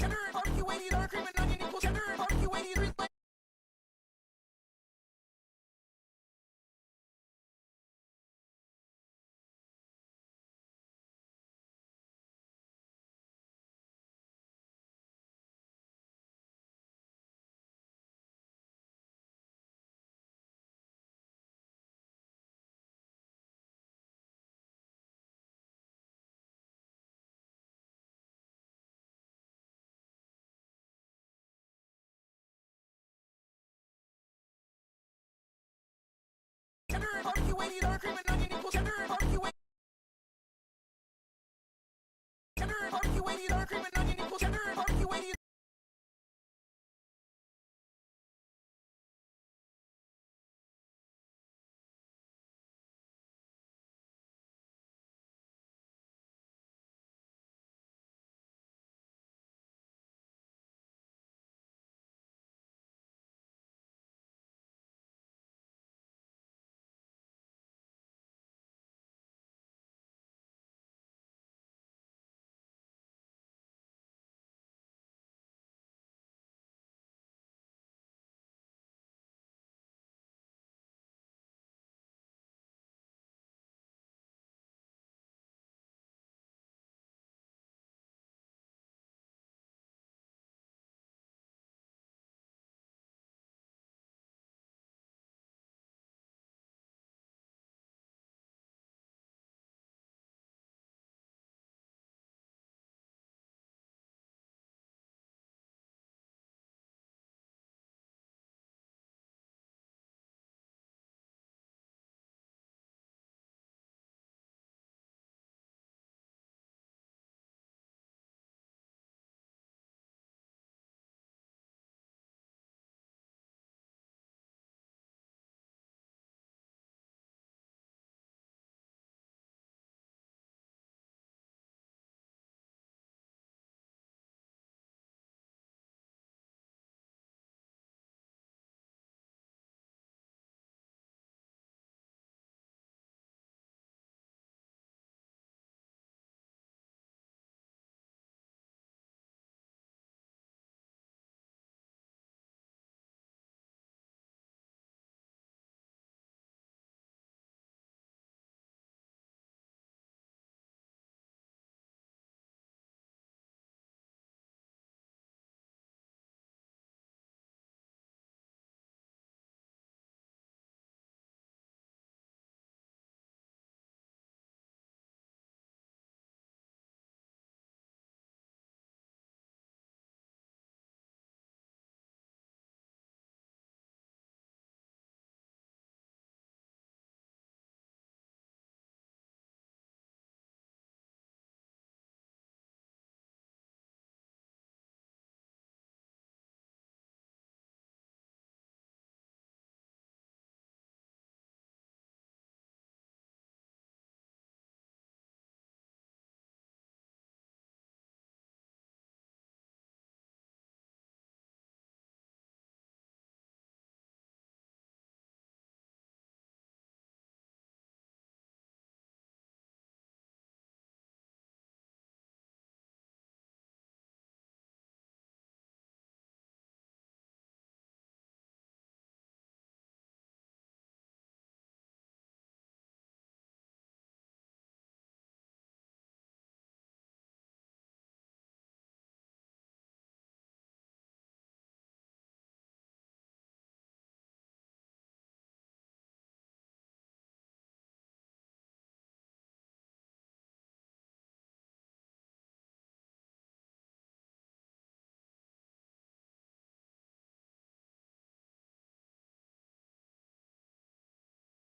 Cheddar and barbecue, we need our cream and onion equals cheddar and barbecue, we need 3-layer. Cheddar and barbecue, we need our cream and onion equals cheddar and barbecue, we cheddar and barbecue, we need our cream and onion equals cheddar and barbecue, we need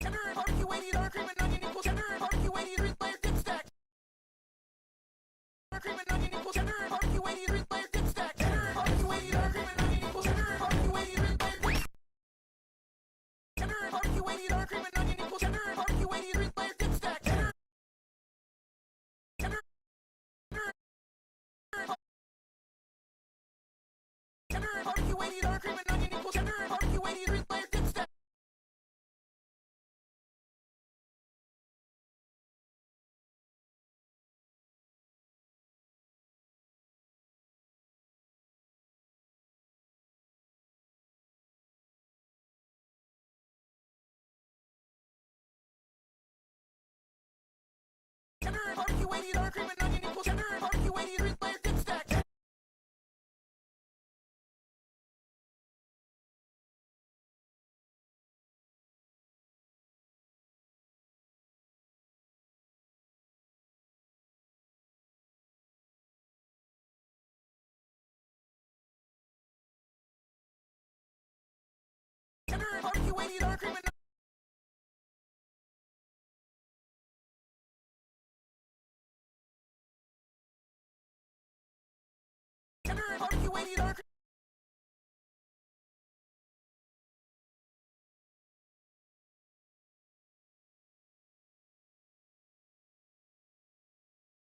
Cheddar and barbecue, we need our cream and onion equals cheddar and barbecue, we need 3-layer thick stack. Our cream and onion equals cheddar and barbecue, we need 3-layer thick stack. Cheddar and barbecue, we need our cream and onion equals cheddar and barbecue, we need 3-layer thick stack. Cheddar and barbecue, we need our cream and onion equals cheddar and barbecue, we need 3-layer thick stack. Cheddar, cheddar, cheddar and barbecue, we need our cream and onion equals cheddar and barbecue, we need 3-layer thick stack. Cheddar and barbecue, we need our cream and onion equals cheddar and barbecue, we need 3-layer thick stack. Cheddar and barbecue, we need our cream and cheddar and barbecue, we need our cream.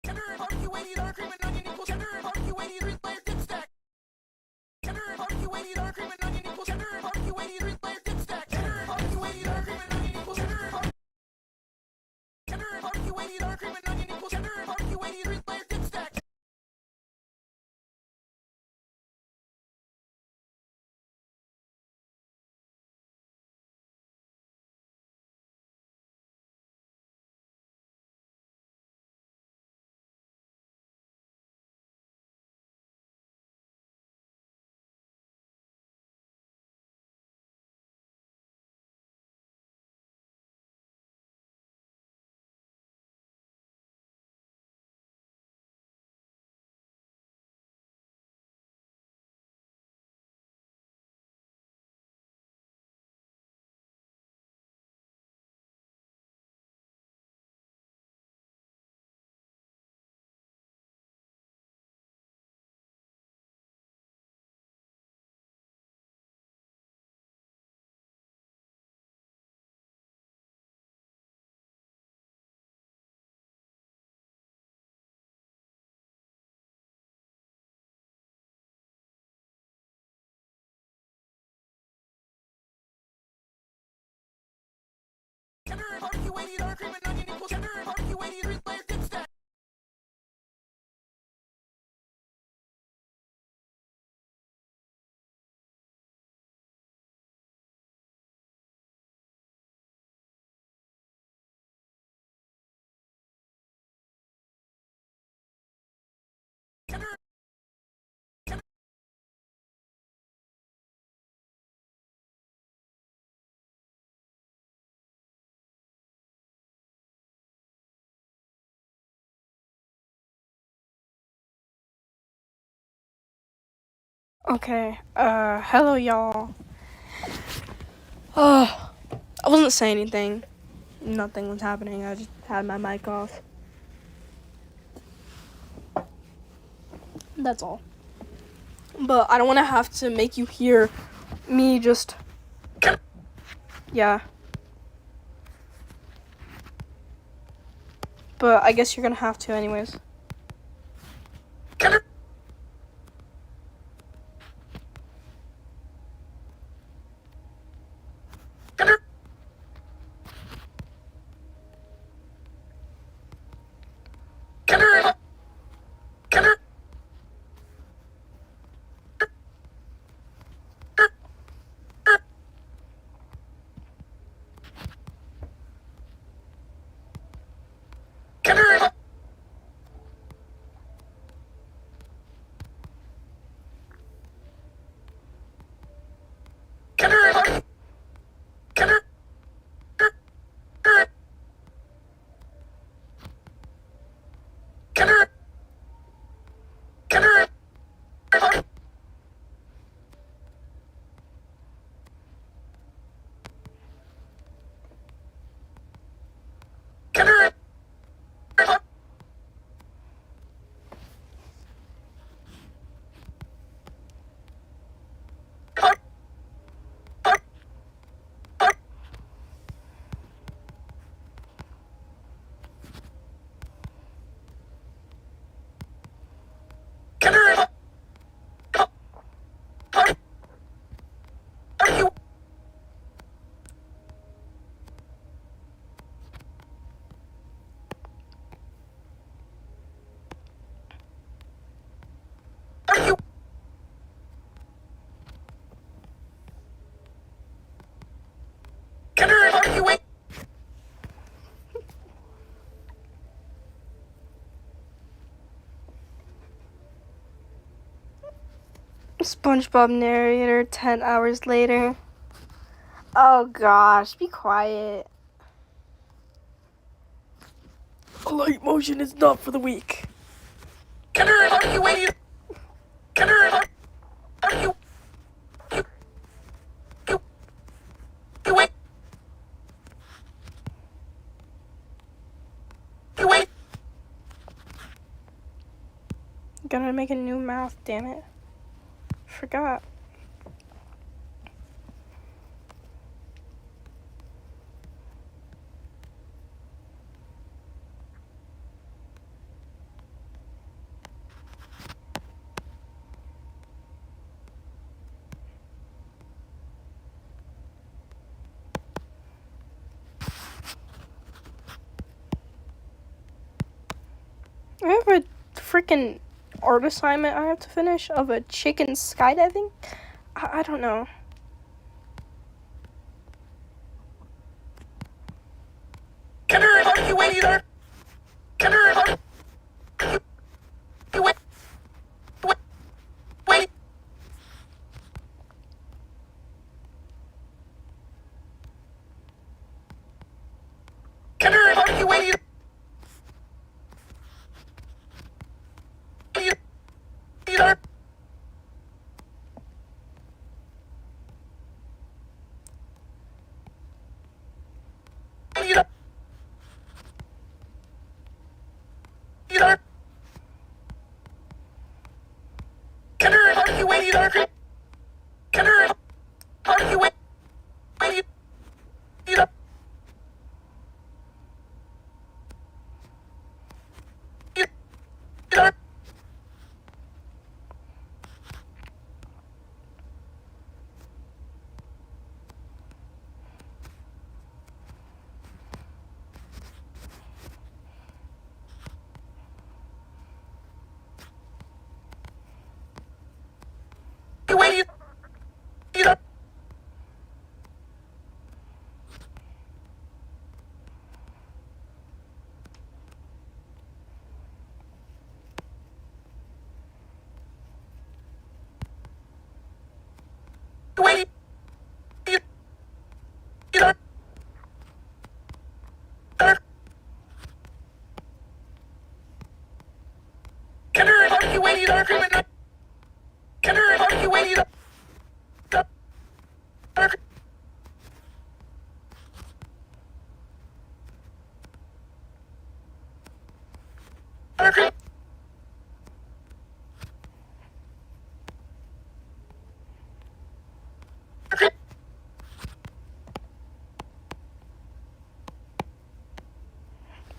Cheddar and barbecue, we need our cream and onion equals cheddar and barbecue, we need 3-layer thick stack. Cheddar and barbecue, we need our cream and onion equals cheddar and barbecue, we need 3-layer thick stack. Cheddar and barbecue, we need our cream and onion equals cheddar and barbecue. Cheddar and barbecue, we need our cream and onion equals cheddar and barbecue, we need 3-layer thick stack. Cheddar and barbecue, we need our cream and onion equals cheddar and barbecue, we need 3-layer thick stack. Cheddar, cheddar. Okay, hello y'all. I wasn't saying anything. Nothing was happening. I just had my mic off. That's all. But I don't want to have to make you hear me just... Yeah. But I guess you're gonna have to anyways. SpongeBob narrator 10 hours later. Oh gosh, be quiet. A light motion is not for the weak. Gotta make a new mouth, damn it. Forgot. I have a freaking art assignment I have to finish of a chicken skydiving. I don't know.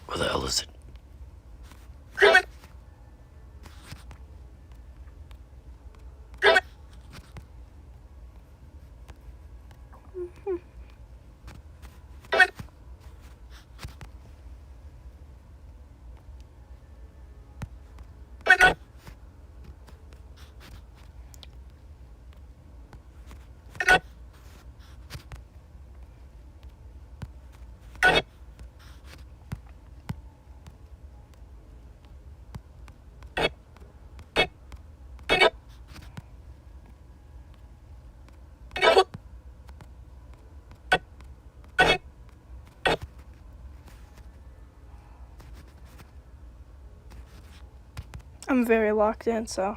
Where the hell is it? I'm very locked in, so.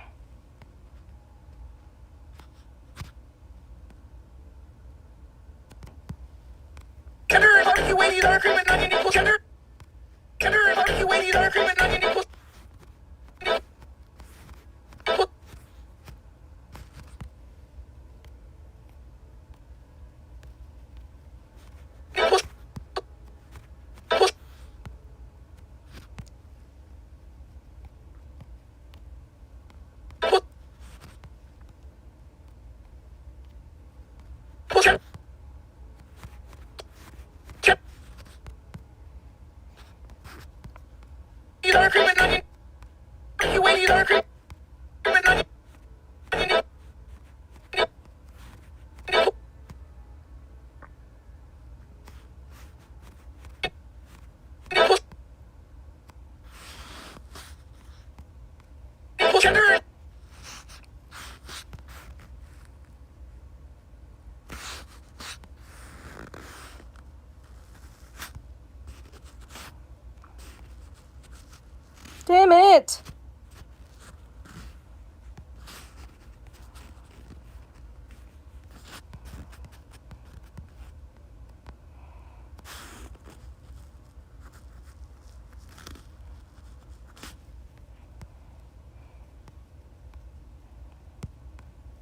it!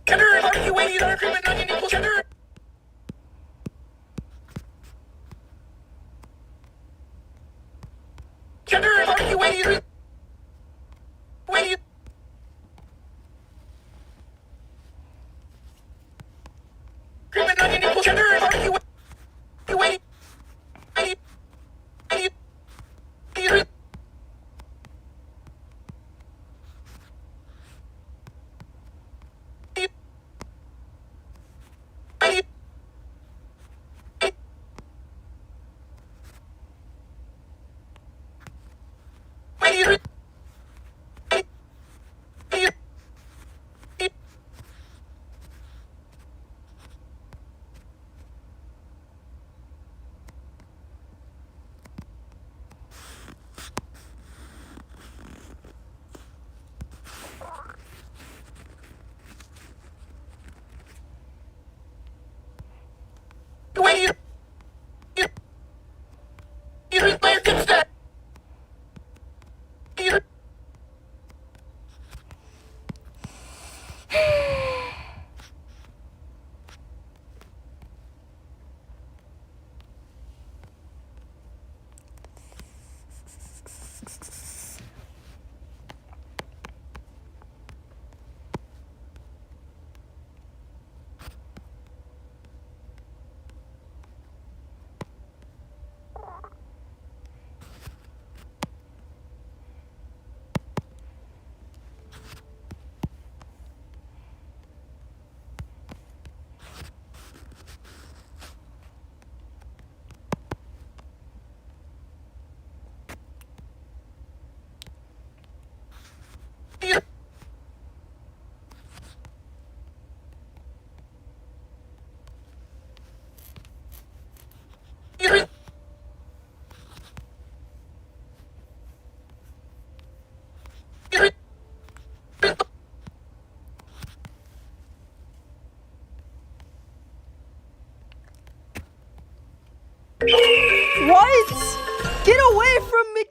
Cheddar and barbecue, wavy, sour cream and onion equals cheddar. Cheddar and barbecue, wavy, wavy. Cream and onion equals cheddar and barbecue, wavy, wavy, wavy, wavy. What? Get away from me!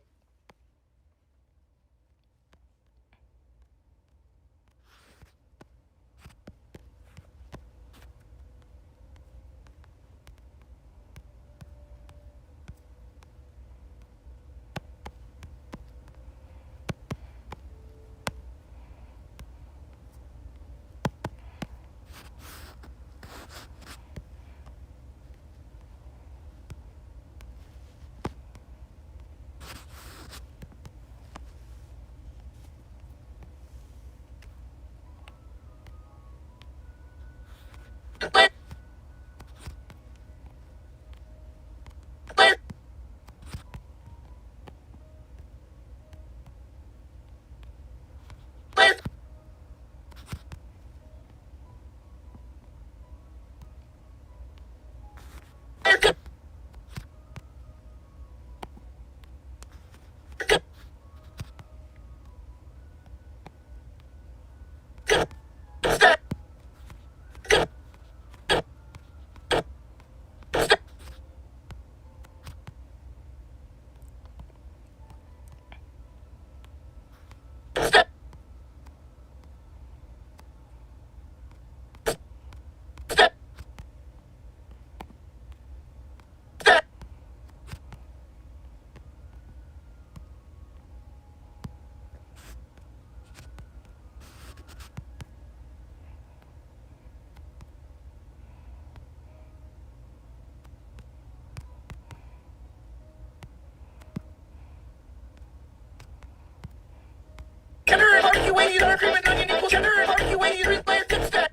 Cheddar and barbecue, wavy, sour cream and onion equals cheddar and barbecue, wavy, three-layer dip stack.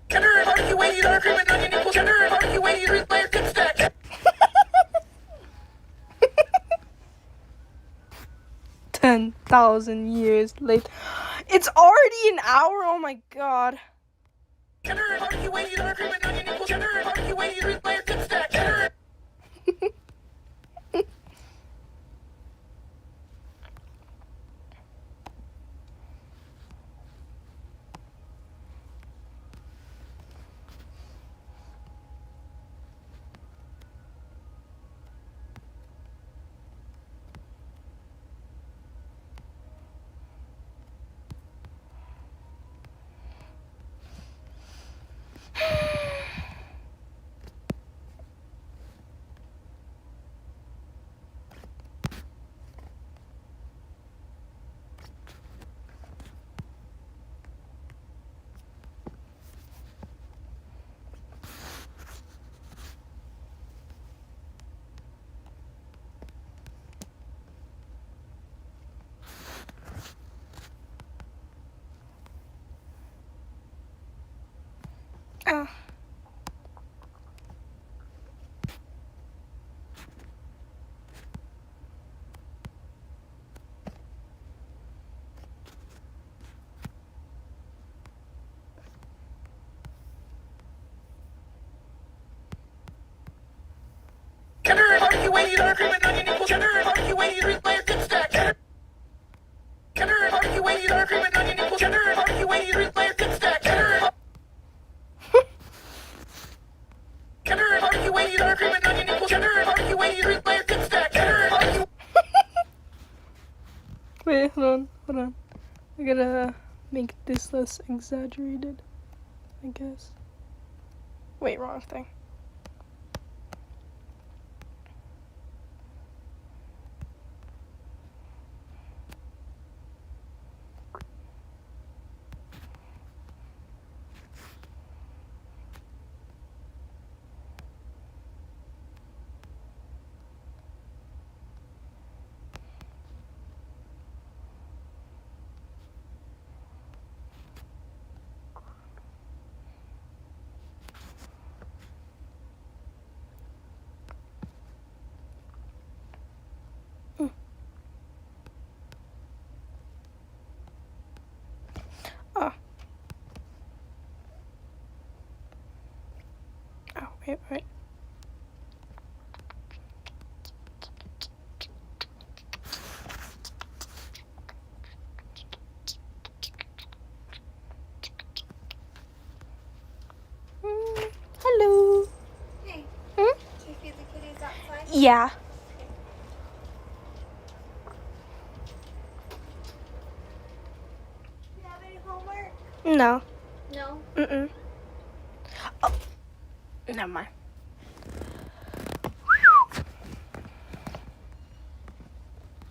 Cheddar and barbecue, wavy, sour cream and onion equals cheddar and barbecue, wavy, three-layer dip stack. 10,000 years later. It's already an hour? Oh my god. Cheddar and barbecue, wavy, sour cream and onion equals cheddar and barbecue, wavy, three-layer dip stack. Cheddar. sour cream and onion equals cheddar and barbecue. 83 layer dip stack. Cheddar and barbecue. 80 sour cream and onion equals cheddar and barbecue. 83 layer dip stack. Cheddar and barbecue. 80 sour cream and onion equals cheddar and barbecue. 83 layer dip stack. Cheddar and barbecue. Wait, hold on. I gotta make this less exaggerated, I guess. Wait, wrong thing. Oh, wait. Hello. Hey, Hmm? do you feed the kitties outside? Yeah. Do you have any homework? No. No. Mm-mm. Oh. Never mind.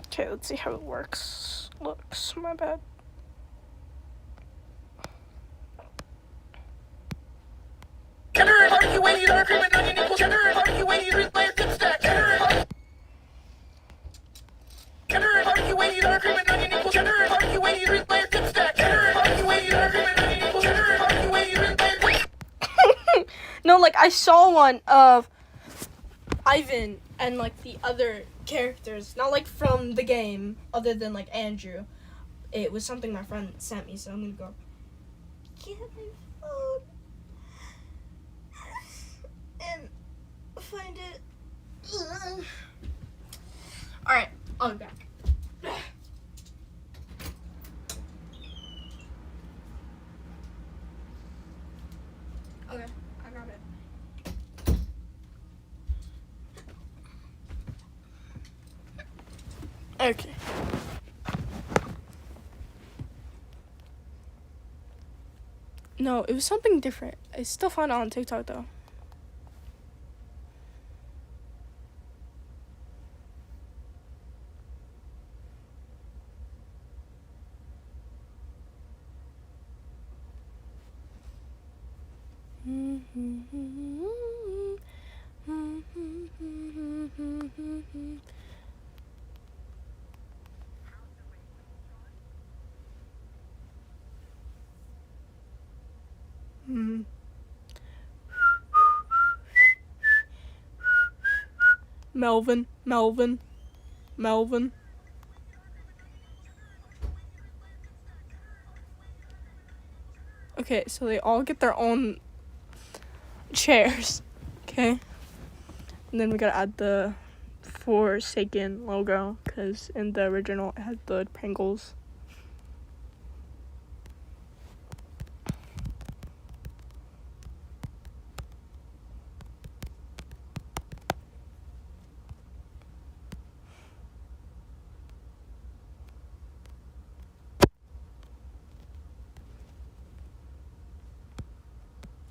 Okay, let's see how it works. Looks, my bad. Cheddar and barbecue. 80 sour cream and onion equals cheddar and barbecue. 83 layer dip stack. Cheddar and barbecue. Cheddar and barbecue. 80 sour cream and onion equals cheddar and barbecue. 83 layer dip stack. Cheddar and barbecue. 80 sour cream and onion equals cheddar and barbecue. 83 layer dip. No, like, I saw one of Ivan and, like, the other characters. Not, like, from the game, other than, like, Andrew. It was something my friend sent me, so I'm gonna go get my phone and find it. Alright, I'll be back. Okay, I got it. Okay. No, it was something different. I still found it on TikTok though. Melvin. Okay, so they all get their own chairs. Okay. And then we gotta add the Forsaken logo, because in the original it had the Pringles.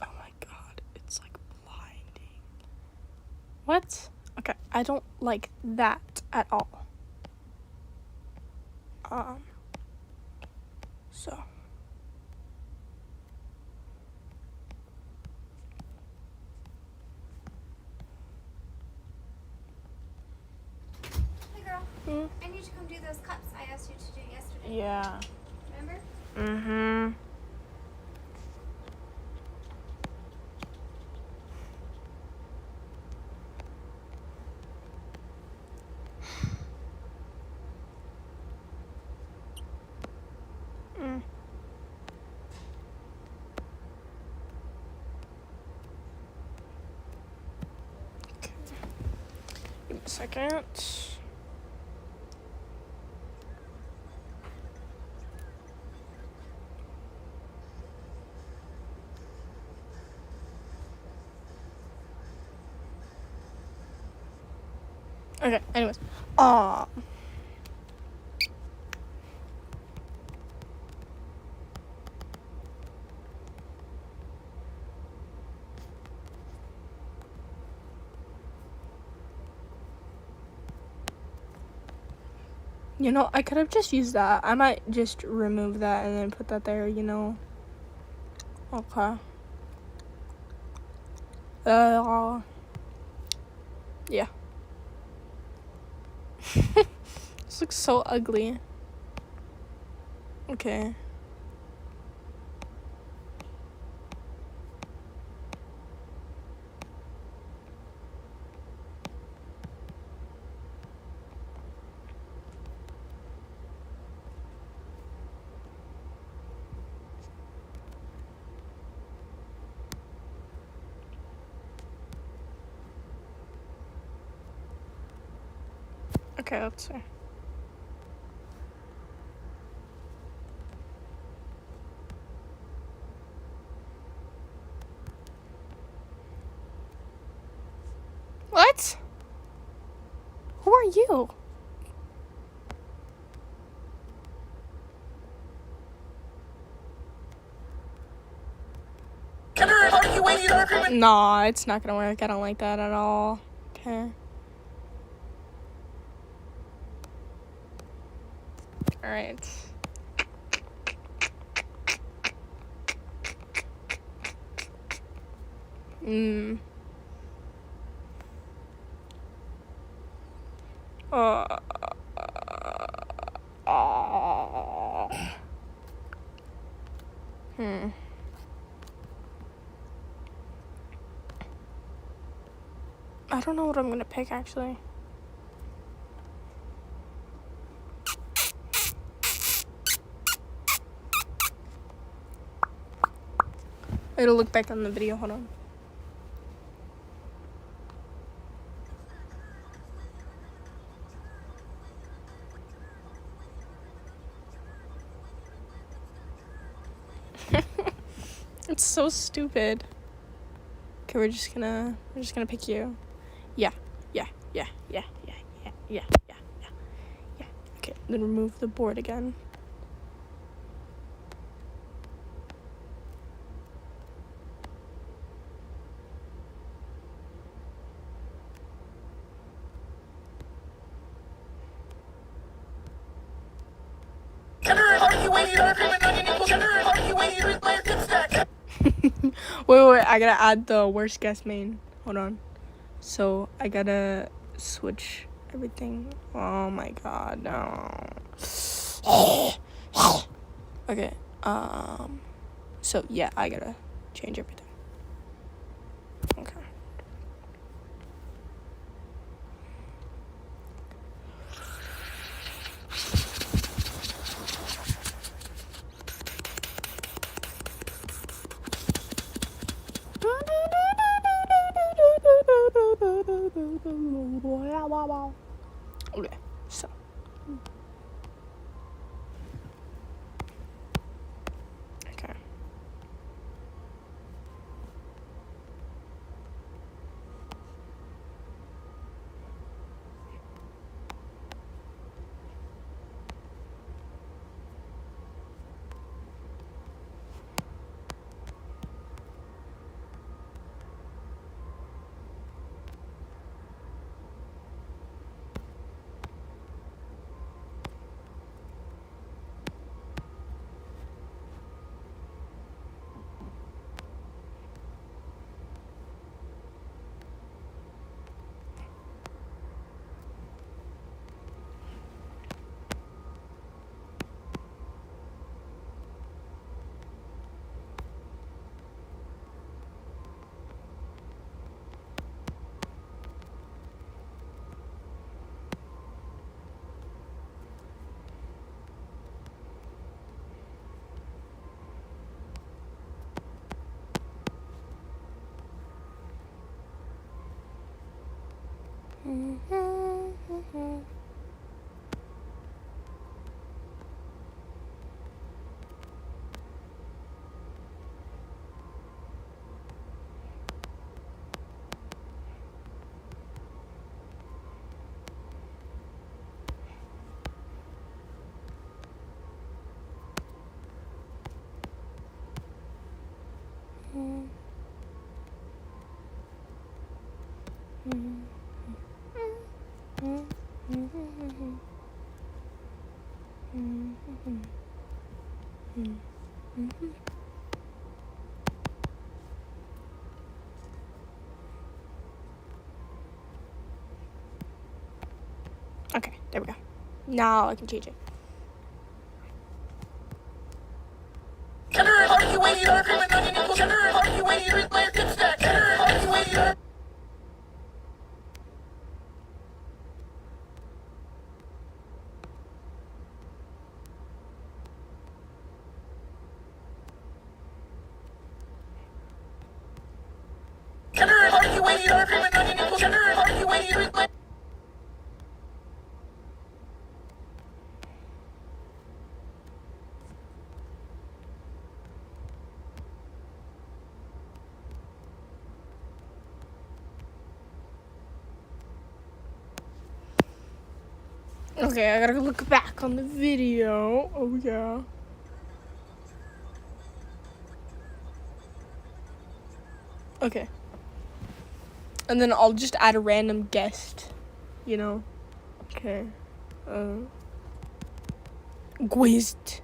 Oh my god, it's like blinding. What? Okay, I don't like that at all. So. Hey girl, Hmm? I need to come do those cups I asked you to do yesterday. Yeah. Remember? Mm-hmm. second. Okay, anyways. You know, I could have just used that. I might just remove that and then put that there, you know. Okay. Yeah. This looks so ugly. Okay. Okay, let's see. What? Who are you? Nah, it's not gonna work. I don't like that at all. Okay. Alright. I don't know what I'm gonna pick actually. It'll look back on the video, hold on. It's so stupid. Okay, we're just gonna pick you. Yeah. Okay, then remove the board again. Wait, I gotta add the worst guess main. Hold on. So I gotta switch everything. Oh my god, no. Okay, so yeah, I gotta change everything. Okay. Okay, so. Okay. Mm-hmm. Okay, there we go. Now I can change it. Cheddar and barbecue, weighty dark cream and onion equals cheddar and barbecue, weighty three-layer dip stack. Cheddar and barbecue, weighty dark. Cheddar and barbecue, weighty dark cream and onion equals cheddar and barbecue, weighty three-layer. Okay, I gotta look back on the video. Oh yeah. Okay. And then I'll just add a random guest, you know. Okay. Gwist.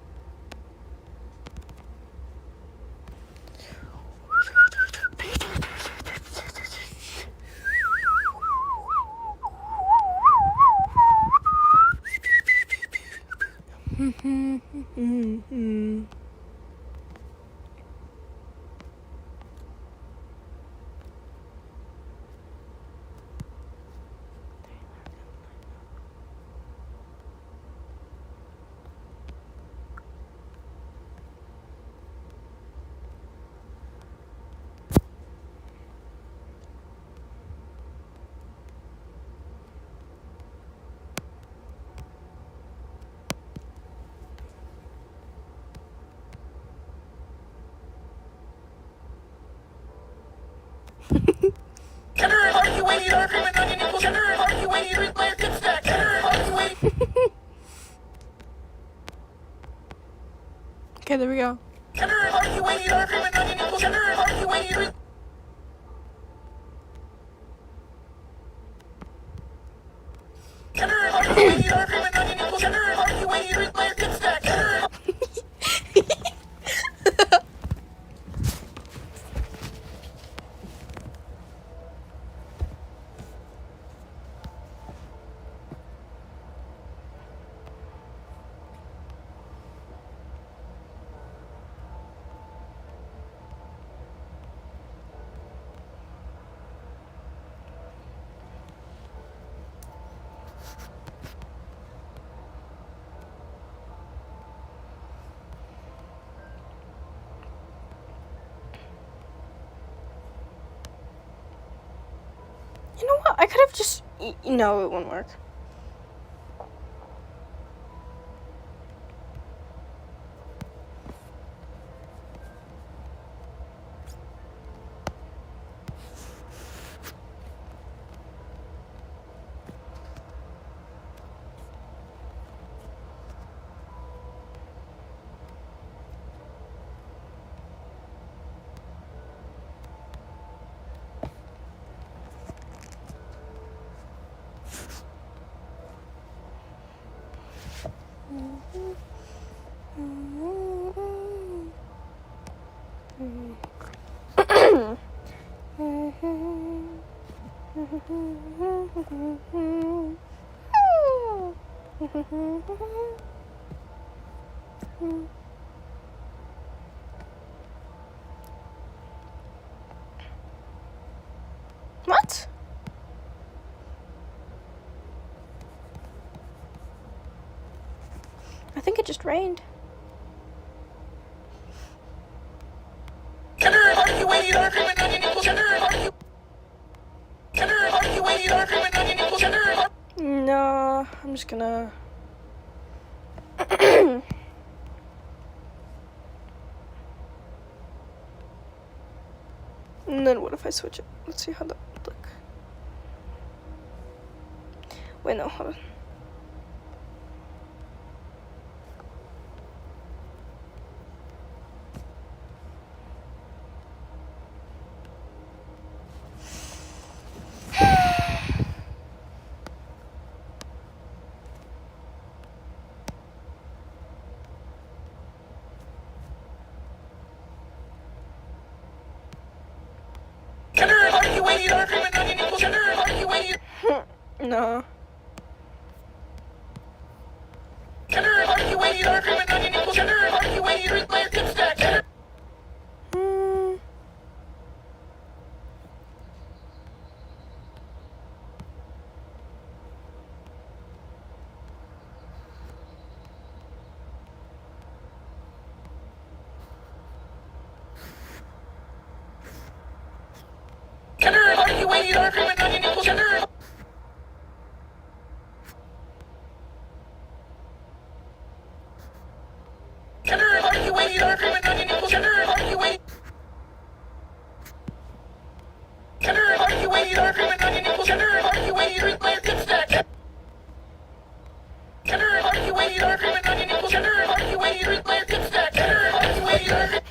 Cheddar and barbecue, weighty dark cream and onion equals cheddar and barbecue, weighty three-layer dip stack. Cheddar and barbecue, weighty. Okay, there we go. Cheddar and barbecue, weighty dark cream and onion equals cheddar and barbecue, weighty three. Cheddar and barbecue, weighty dark cream and onion equals cheddar and barbecue, weighty three-layer dip stack. Cheddar and You know what? I could have just. No, it won't work. What? I think it just rained. cheddar and barbecue, weighty dark cream and onion equals cheddar and barbecue. Cheddar and barbecue, weighty dark cream and onion equals cheddar and barbecue. No, I'm just gonna. And then what if I switch it? Let's see how that would look. Wait, no, hold on. No. Cheddar and barbecue weighty sour cream and onion equals cheddar and barbecue weighty three-layer dip stack. Cheddar. Cheddar and barbecue weighty sour cream and onion equals cheddar and cheddar and barbecue weighty sour cream and onion equals cheddar and barbecue weighty cheddar and barbecue weighty sour cream and onion equals cheddar and barbecue weighty three-layer dip stack. Cheddar and barbecue weighty sour cream and onion equals cheddar and barbecue weighty three-layer dip stack. Cheddar and barbecue weighty sour cream.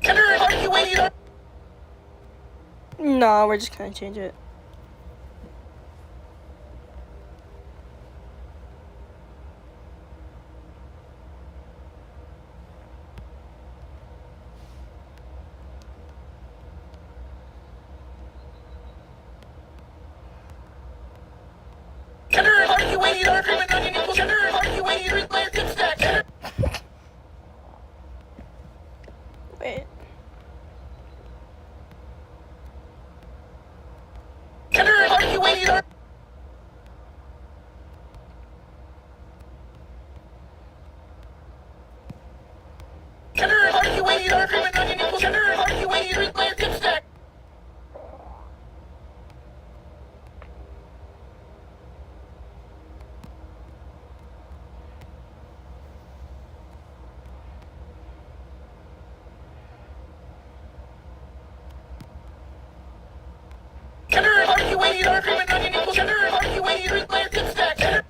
Cheddar and barbecue weighty sour. No, we're just gonna change it. Cheddar and barbecue weighty sour cream and onion equals cheddar and barbecue weighty three-layer dip stack. Cheddar. Wait. Cheddar and barbecue weighty sour. Cheddar and barbecue weighty sour cream and onion equals cheddar and barbecue weighty three-layer dip stack. Cheddar and barbecue weighty sour cream and onion equals cheddar and barbecue weighty three-layer dip stack. Cheddar.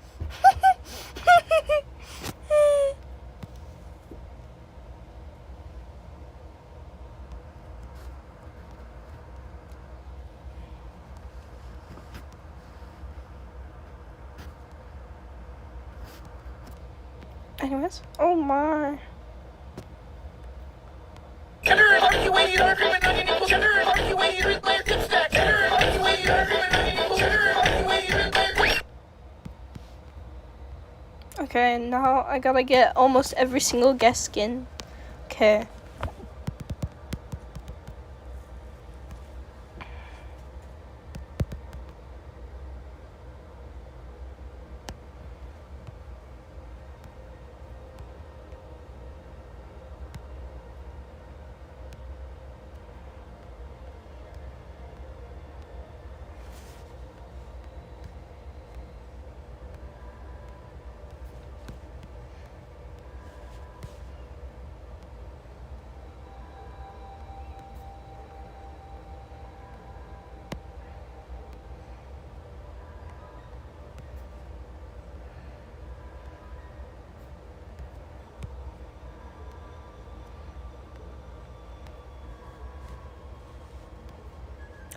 Anyways. Oh my. Cheddar and barbecue weighty sour cream and onion equals cheddar and barbecue weighty three-layer dip stack. Cheddar and barbecue weighty sour cream and onion equals cheddar and barbecue weighty three-layer dip. Okay, now I gotta get almost every single guest skin. Okay.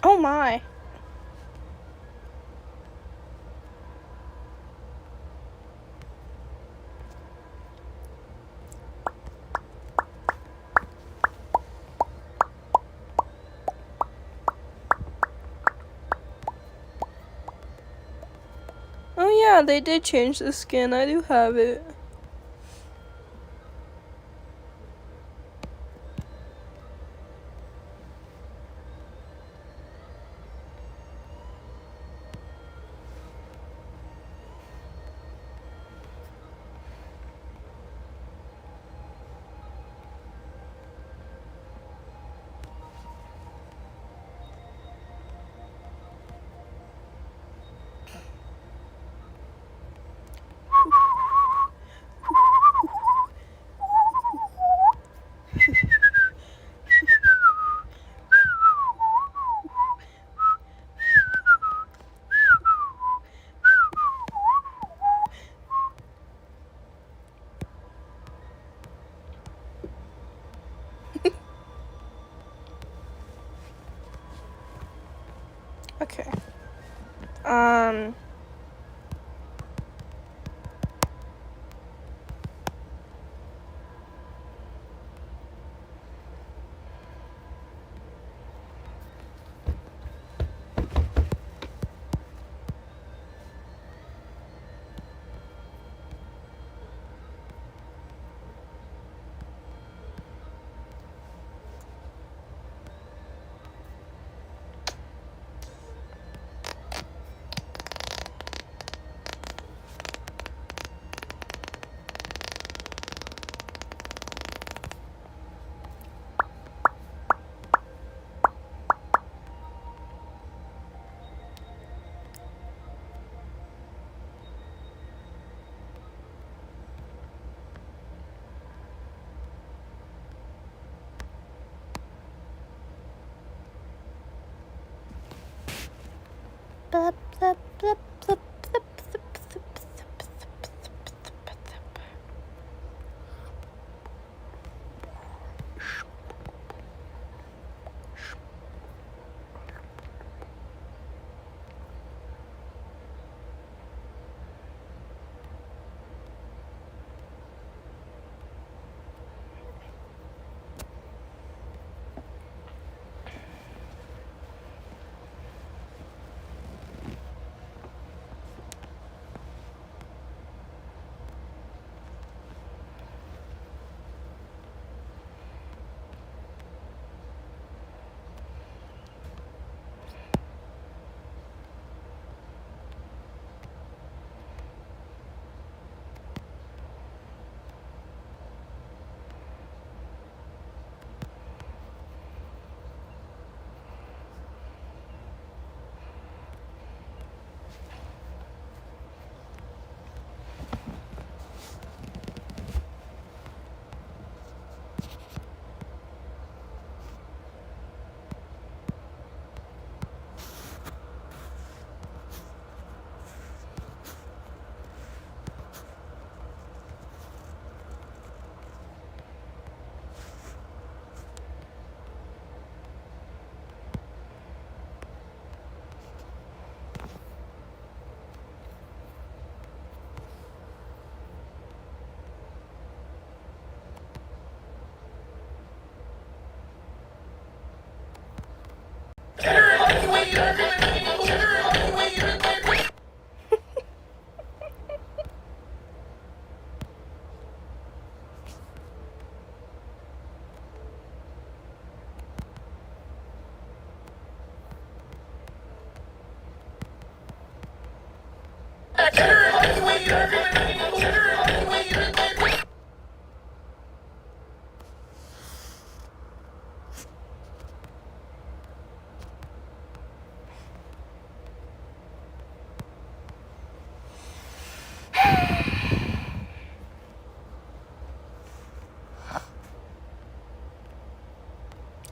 Oh my. Oh yeah, they did change the skin. I do have it. Okay. Blup, blup, blup, blup, blup, blup, blup,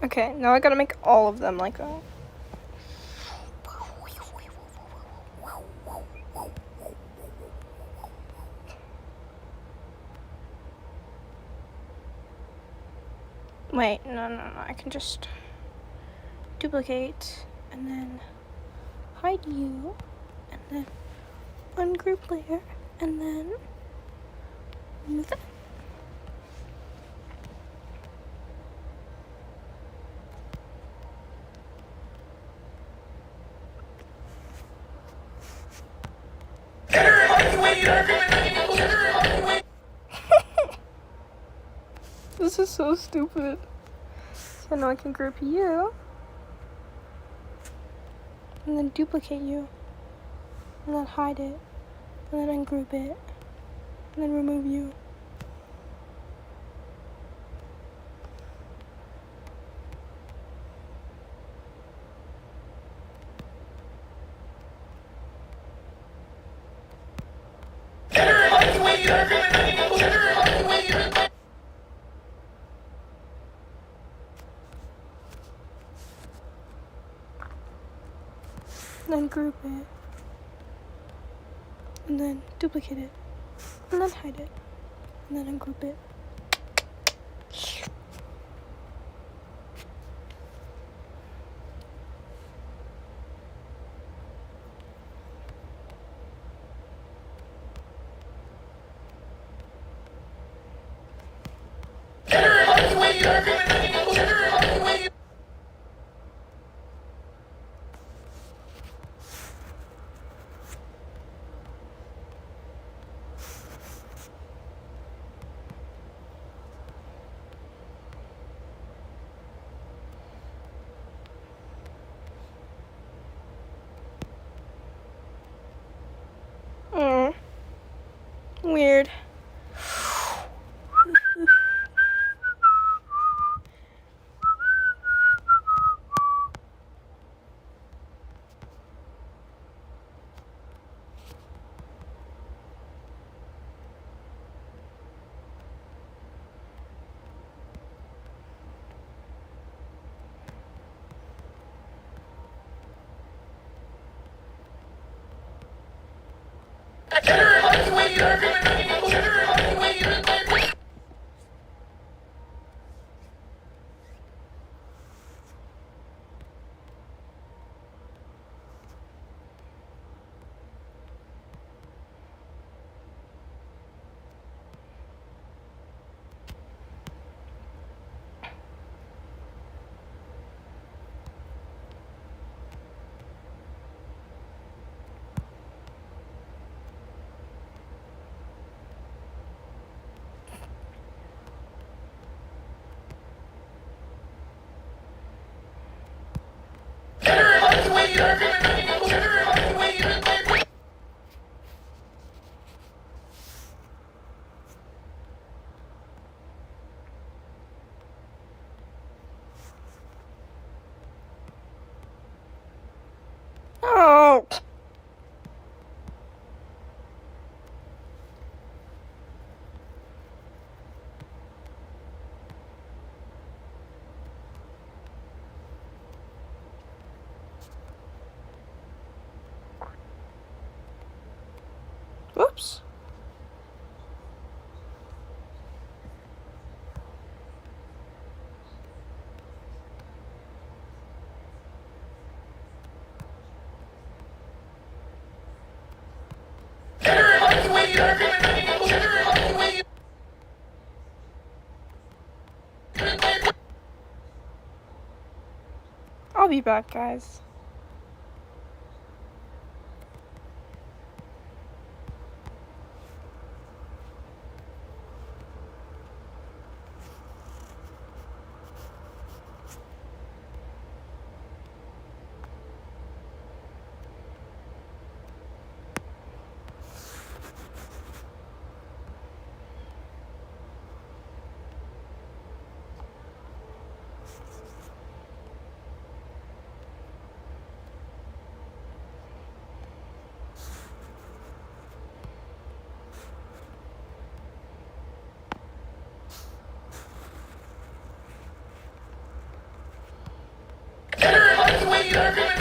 Okay, now I gotta make all of them like that. Wait, no, I can just duplicate and then hide you and then ungroup layer and then move it. This is so stupid. So now I can group you and then duplicate you and then hide it and then ungroup it and then remove you. Then group it, and then duplicate it, and then hide it, and then ungroup it. you dark cream and onion equals sugar and barbecue when you Weird. sugar and barbecue when you dark cream and onion equals sugar and barbecue when you drink layer. Sugar and barbecue when you dark cream and onion equals sugar and barbecue when you drink layer. Oh. Whoops. Sugar and barbecue when you dark cream and onion equals sugar and barbecue when you drink layer. I'll be back, guys. Sugar and barbecue when you dark cream and